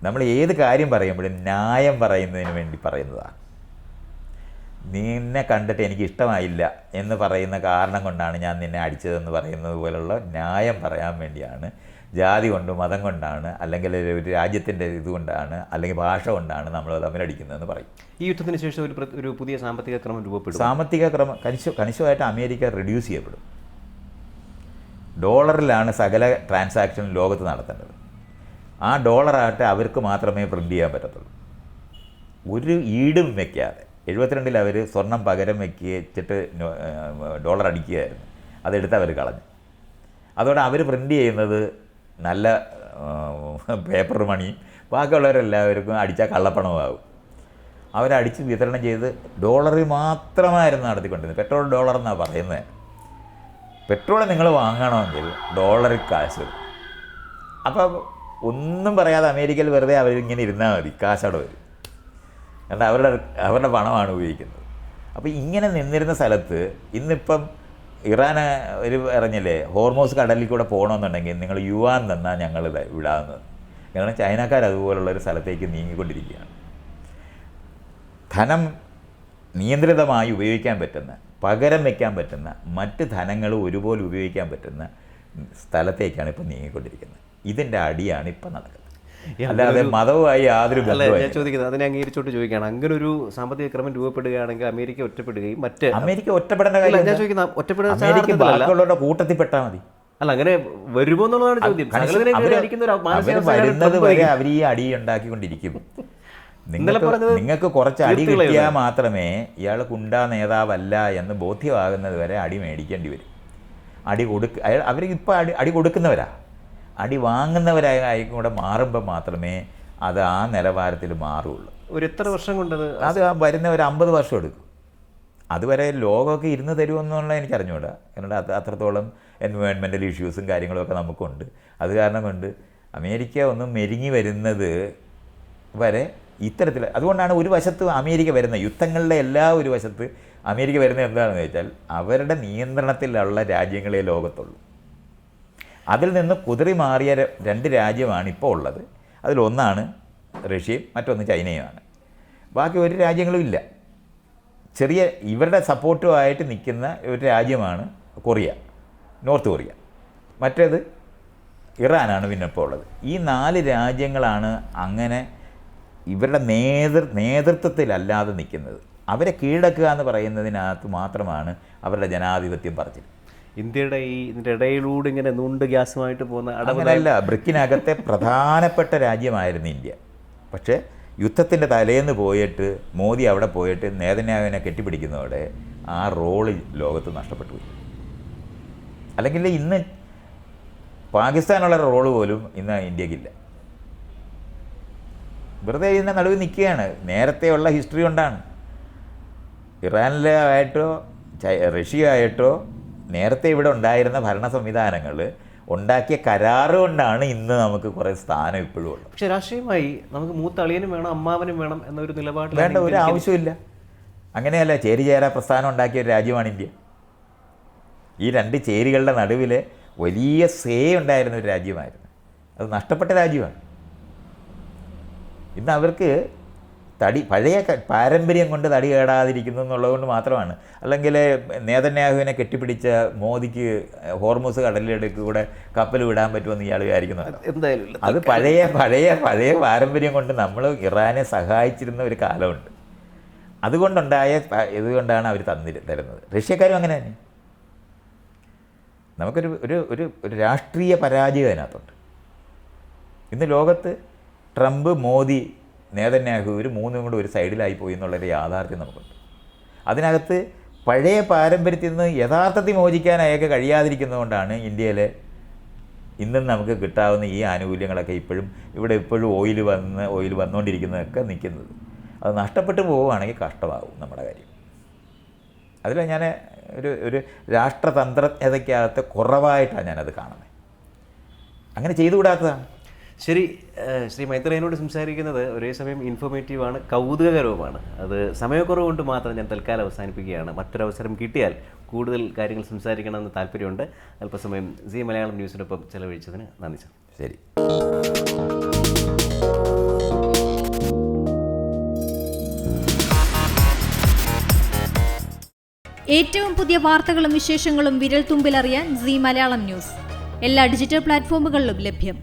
നമ്മൾ ഏത് കാര്യം പറയുമ്പോഴും ന്യായം പറയുന്നതിന് വേണ്ടി പറയുന്നതാണ്. നിന്നെ കണ്ടിട്ട് എനിക്ക് ഇഷ്ടമായില്ല എന്ന് പറയുന്ന കാരണം കൊണ്ടാണ് ഞാൻ നിന്നെ അടിച്ചതെന്ന് പറയുന്നത് പോലുള്ള ന്യായം പറയാൻ വേണ്ടിയാണ്. ജാതി കൊണ്ട്, മതം കൊണ്ടാണ്, അല്ലെങ്കിൽ ഒരു രാജ്യത്തിൻ്റെ ഇതുകൊണ്ടാണ്, അല്ലെങ്കിൽ ഭാഷ കൊണ്ടാണ് നമ്മൾ തമ്മിലടിക്കുന്നതെന്ന് പറയും. ഈ യുദ്ധത്തിന് ശേഷം ഒരു പുതിയ സാമ്പത്തിക ക്രമം രൂപപ്പെടും. സാമ്പത്തിക ക്രമം കണിശമായിട്ട് അമേരിക്ക റെഡ്യൂസ് ചെയ്യപ്പെടും. ഡോളറിലാണ് സകല ട്രാൻസാക്ഷനും ലോകത്ത് നടത്തേണ്ടത്. ആ ഡോളറാകട്ടെ അവർക്ക് മാത്രമേ പ്രിൻ്റ് ചെയ്യാൻ പറ്റത്തുള്ളൂ. ഒരു ഈടും വയ്ക്കാതെ 72 അവർ സ്വർണം പകരം വെച്ചിട്ട് ഡോളർ അടിക്കുകയായിരുന്നു. അതെടുത്ത് അവർ കളഞ്ഞു. അതോടെ അവർ പ്രിൻ്റ് ചെയ്യുന്നത് നല്ല പേപ്പർ മണിയും ബാക്കിയുള്ളവരെല്ലാവർക്കും അടിച്ചാൽ കള്ളപ്പണമാകും. അവരടിച്ച് വിതരണം ചെയ്ത് ഡോളറിൽ മാത്രമായിരുന്നു നടത്തിക്കൊണ്ടിരുന്നത്. പെട്രോൾ ഡോളർ എന്നാണ് പറയുന്നത്. പെട്രോൾ നിങ്ങൾ വാങ്ങണമെങ്കിൽ ഡോളറിൽ കാശ്. അപ്പോൾ ഒന്നും പറയാതെ അമേരിക്കയിൽ വെറുതെ അവരിങ്ങനെ ഇരുന്നാൽ മതി, കാശവിടെ വരും. കാരണം അവരുടെ പണമാണ് ഉപയോഗിക്കുന്നത്. അപ്പോൾ ഇങ്ങനെ നിന്നിരുന്ന സ്ഥലത്ത് ഇന്നിപ്പം ഇറാന് ഒരു പറഞ്ഞില്ലേ, ഹോർമോസ് കടലിൽ കൂടെ പോകണമെന്നുണ്ടെങ്കിൽ നിങ്ങൾ യുവാൻ തന്നാൽ ഞങ്ങൾ വിടാവുന്നത്. കാരണം ചൈനക്കാർ അതുപോലുള്ളൊരു സ്ഥലത്തേക്ക് നീങ്ങിക്കൊണ്ടിരിക്കുകയാണ്. ധനം നിയന്ത്രിതമായി ഉപയോഗിക്കാൻ പറ്റുന്ന, പകരം വയ്ക്കാൻ പറ്റുന്ന, മറ്റ് ധനങ്ങൾ ഒരുപോലെ ഉപയോഗിക്കാൻ പറ്റുന്ന സ്ഥലത്തേക്കാണ് ഇപ്പം നീങ്ങിക്കൊണ്ടിരിക്കുന്നത്. ഇതിൻ്റെ അടിയാണ് ഇപ്പം നടക്കുന്നത്. അല്ലാതെ മതവുമായി യാതൊരു അല്ല ബന്ധവും ഞാൻ ചോദിക്കുന്നത്, അതിനെ അംഗീകരിച്ചോട്ട് ചോദിക്കുകയാണ്. അങ്ങനെ ഒരു സാമ്പത്തിക ക്രമം രൂപപ്പെടുകയാണെങ്കിൽ അമേരിക്ക ഒറ്റപ്പെടുകയും അമേരിക്ക ഒറ്റപ്പെടേണ്ട കാര്യം ഞാൻ എന്താ? ചോദിക്കുന്നത് ഒറ്റപ്പെടുന്ന അമേരിക്ക ബാക്കിയുള്ളവരുടെ കൂട്ടത്തിൽ പെട്ടാൽ മതി. അല്ല അങ്ങനെ വരുമോ എന്നുള്ളതാണ് ചോദ്യം. അവർ വരുന്നത് വരെ അവർ ഈ അടി ഉണ്ടാക്കിക്കൊണ്ടിരിക്കും. നിങ്ങൾക്ക് കുറച്ച് അടി കിട്ടിയാൽ മാത്രമേ ഇയാൾ ഗുണ്ടാ നേതാവല്ല എന്ന് ബോധ്യമാകുന്നത് വരെ അടി മേടിക്കേണ്ടി വരും. അവർ ഇപ്പോൾ അടി കൊടുക്കുന്നവരാ, അടി വാങ്ങുന്നവരായി കൂടെ മാറുമ്പോൾ മാത്രമേ അത് ആ നിലവാരത്തിൽ മാറുള്ളൂ. ഒരു എത്ര വർഷം കൊണ്ടത്? അത് വരുന്ന ഒരു 50 വർഷം എടുക്കും. അതുവരെ ലോകമൊക്കെ ഇരുന്ന് തരുമെന്നുള്ള എനിക്ക് അറിഞ്ഞുകൂടാ. കാരണം അത്രത്തോളം എൻവയോൺമെൻ്റൽ ഇഷ്യൂസും കാര്യങ്ങളൊക്കെ നമുക്കുണ്ട്. അത് കാരണം കൊണ്ട് അമേരിക്ക ഒന്ന് മെരുങ്ങി വരുന്നത് വരെ ഇത്തരത്തിൽ. അതുകൊണ്ടാണ് ഒരു വശത്ത് അമേരിക്ക വരുന്ന യുദ്ധങ്ങളുടെ ഒരു വശത്ത് അമേരിക്ക വരുന്നത് എന്താണെന്ന് വെച്ചാൽ അവരുടെ നിയന്ത്രണത്തിലുള്ള രാജ്യങ്ങളെ ലോകത്തുള്ളൂ. അതിൽ നിന്ന് കുതിറി മാറിയ 2 രാജ്യമാണ് ഇപ്പോൾ ഉള്ളത്. അതിലൊന്നാണ് റഷ്യയും മറ്റൊന്ന് ചൈനയുമാണ്. ബാക്കി ഒരു രാജ്യങ്ങളും ഇല്ല. ചെറിയ ഇവരുടെ സപ്പോർട്ടുമായിട്ട് നിൽക്കുന്ന ഒരു രാജ്യമാണ് നോർത്ത് കൊറിയ. മറ്റേത് ഇറാനാണ് പിന്നെ ഇപ്പോൾ ഉള്ളത്. ഈ 4 രാജ്യങ്ങളാണ് അങ്ങനെ ഇവരുടെ നേതൃത്വത്തിലല്ലാതെ നിൽക്കുന്നത്. അവരെ കീഴടക്കുക എന്ന് പറയുന്നതിനകത്ത് മാത്രമാണ് അവരുടെ ജനാധിപത്യം പറച്ചിൽ. ഇന്ത്യയുടെ ഇതിൻ്റെ ഇടയിലൂടെ ഇങ്ങനെ നൂണ്ട് ഗ്യാസുമായിട്ട് പോകുന്ന അങ്ങനെയല്ല. ബ്രിക്കിനകത്തെ പ്രധാനപ്പെട്ട രാജ്യമായിരുന്നു ഇന്ത്യ. പക്ഷേ യുദ്ധത്തിൻ്റെ തലേന്ന് പോയിട്ട് മോദി അവിടെ പോയിട്ട് നേതന്യാഹുവിനെ കെട്ടിപ്പിടിക്കുന്നതോടെ ആ റോള് ലോകത്ത് നഷ്ടപ്പെട്ടു പോയി. അല്ലെങ്കിൽ ഇന്ന് പാകിസ്ഥാനുള്ള റോള് പോലും ഇന്ന് ഇന്ത്യക്കില്ല. വെറുതെ ഇതിൻ്റെ നടുവിൽ നിൽക്കുകയാണ്. നേരത്തെയുള്ള ഹിസ്റ്ററി കൊണ്ടാണ്. ഇറാനിലെ ആയിട്ടോ റഷ്യ ആയിട്ടോ നേരത്തെ ഇവിടെ ഉണ്ടായിരുന്ന ഭരണ സംവിധാനങ്ങൾ ഉണ്ടാക്കിയ കരാറ് കൊണ്ടാണ് ഇന്ന് നമുക്ക് കുറേ സ്ഥാനം ഇപ്പോഴും ഉള്ളത്. പക്ഷേ രാഷ്ട്രീയമായി നമുക്ക് മൂത്ത അളിയനും വേണം അമ്മാവനും വേണം എന്നൊരു നിലപാട് വേണ്ട ഒരു ആവശ്യമില്ല. അങ്ങനെയല്ല, ചേരിചേരാ പ്രസ്ഥാനം ഉണ്ടാക്കിയ ഒരു രാജ്യമാണ് ഇന്ത്യ. ഈ 2 ചേരികളുടെ നടുവിൽ വലിയ ഉണ്ടായിരുന്ന ഒരു രാജ്യമായിരുന്നു. അത് നഷ്ടപ്പെട്ട രാജ്യമാണ്. ഇന്ന് അവർക്ക് പഴയ പാരമ്പര്യം കൊണ്ട് തടി കേടാതിരിക്കുന്നു എന്നുള്ളതുകൊണ്ട് മാത്രമാണ്. അല്ലെങ്കിൽ നേതന്യാഹുവിനെ കെട്ടിപ്പിടിച്ച മോദിക്ക് ഹോർമൂസ് കടലിടുക്കൂടെ കപ്പൽ വിടാൻ പറ്റുമെന്ന് ഇയാൾ വിചാരിക്കുന്നത്. എന്തായാലും അത് പഴയ പാരമ്പര്യം കൊണ്ട് നമ്മൾ ഇറാനെ സഹായിച്ചിരുന്ന ഒരു കാലമുണ്ട്. അതുകൊണ്ടുണ്ടായ ഇതുകൊണ്ടാണ് അവർ തരുന്നത്. റഷ്യക്കാരും അങ്ങനെ തന്നെ. നമുക്കൊരു ഒരു രാഷ്ട്രീയ പരാജയം അതിനകത്തുണ്ട്. ഇന്ന് ലോകത്ത് ട്രംപ്, മോദി, നേതന്യാഹു ഇവർ 3 കൂടെ ഒരു സൈഡിലായി പോയി എന്നുള്ളൊരു യാഥാർത്ഥ്യം നമുക്കുണ്ട്. അതിനകത്ത് പഴയ പാരമ്പര്യത്തിൽ നിന്ന് യഥാർത്ഥത്തിൽ മോചിക്കാൻ അയാൾക്ക് കഴിയാതിരിക്കുന്നതുകൊണ്ടാണ് ഇന്ത്യയിലെ ഇന്നും നമുക്ക് കിട്ടാവുന്ന ഈ ആനുകൂല്യങ്ങളൊക്കെ ഇപ്പോഴും ഓയിൽ വന്നുകൊണ്ടിരിക്കുന്നതൊക്കെ നിൽക്കുന്നത്. അത് നഷ്ടപ്പെട്ടു പോവുകയാണെങ്കിൽ കഷ്ടമാവും നമ്മുടെ കാര്യം. അതിൽ ഞാൻ ഒരു രാഷ്ട്രതന്ത്രജ്ഞതയ്ക്കകത്ത് കുറവായിട്ടാണ് ഞാനത് കാണുന്നത്. അങ്ങനെ ചെയ്തുകൂടാത്തതാണ്. ശരി, ശ്രീ മൈത്രേയനോട് സംസാരിക്കുന്നത് ഒരേ സമയം ഇൻഫോർമേറ്റീവാണ്, കൗതുകകരവുമാണ്. അത് സമയക്കുറവ് കൊണ്ട് മാത്രം ഞാൻ തൽക്കാലം അവസാനിപ്പിക്കുകയാണ്. മറ്റൊരവസരം കിട്ടിയാൽ കൂടുതൽ കാര്യങ്ങൾ സംസാരിക്കണമെന്ന് താല്പര്യമുണ്ട്. അല്പസമയം സി മലയാളം ന്യൂസിനൊപ്പം ചെലവഴിച്ചതിന് നന്ദി സർ. ശരി. ഏറ്റവും പുതിയ വാർത്തകളും വിശേഷങ്ങളും വിരൽ തുമ്പിലറിയാൻ സി മലയാളം ന്യൂസ് എല്ലാ ഡിജിറ്റൽ പ്ലാറ്റ്ഫോമുകളിലും ലഭ്യം.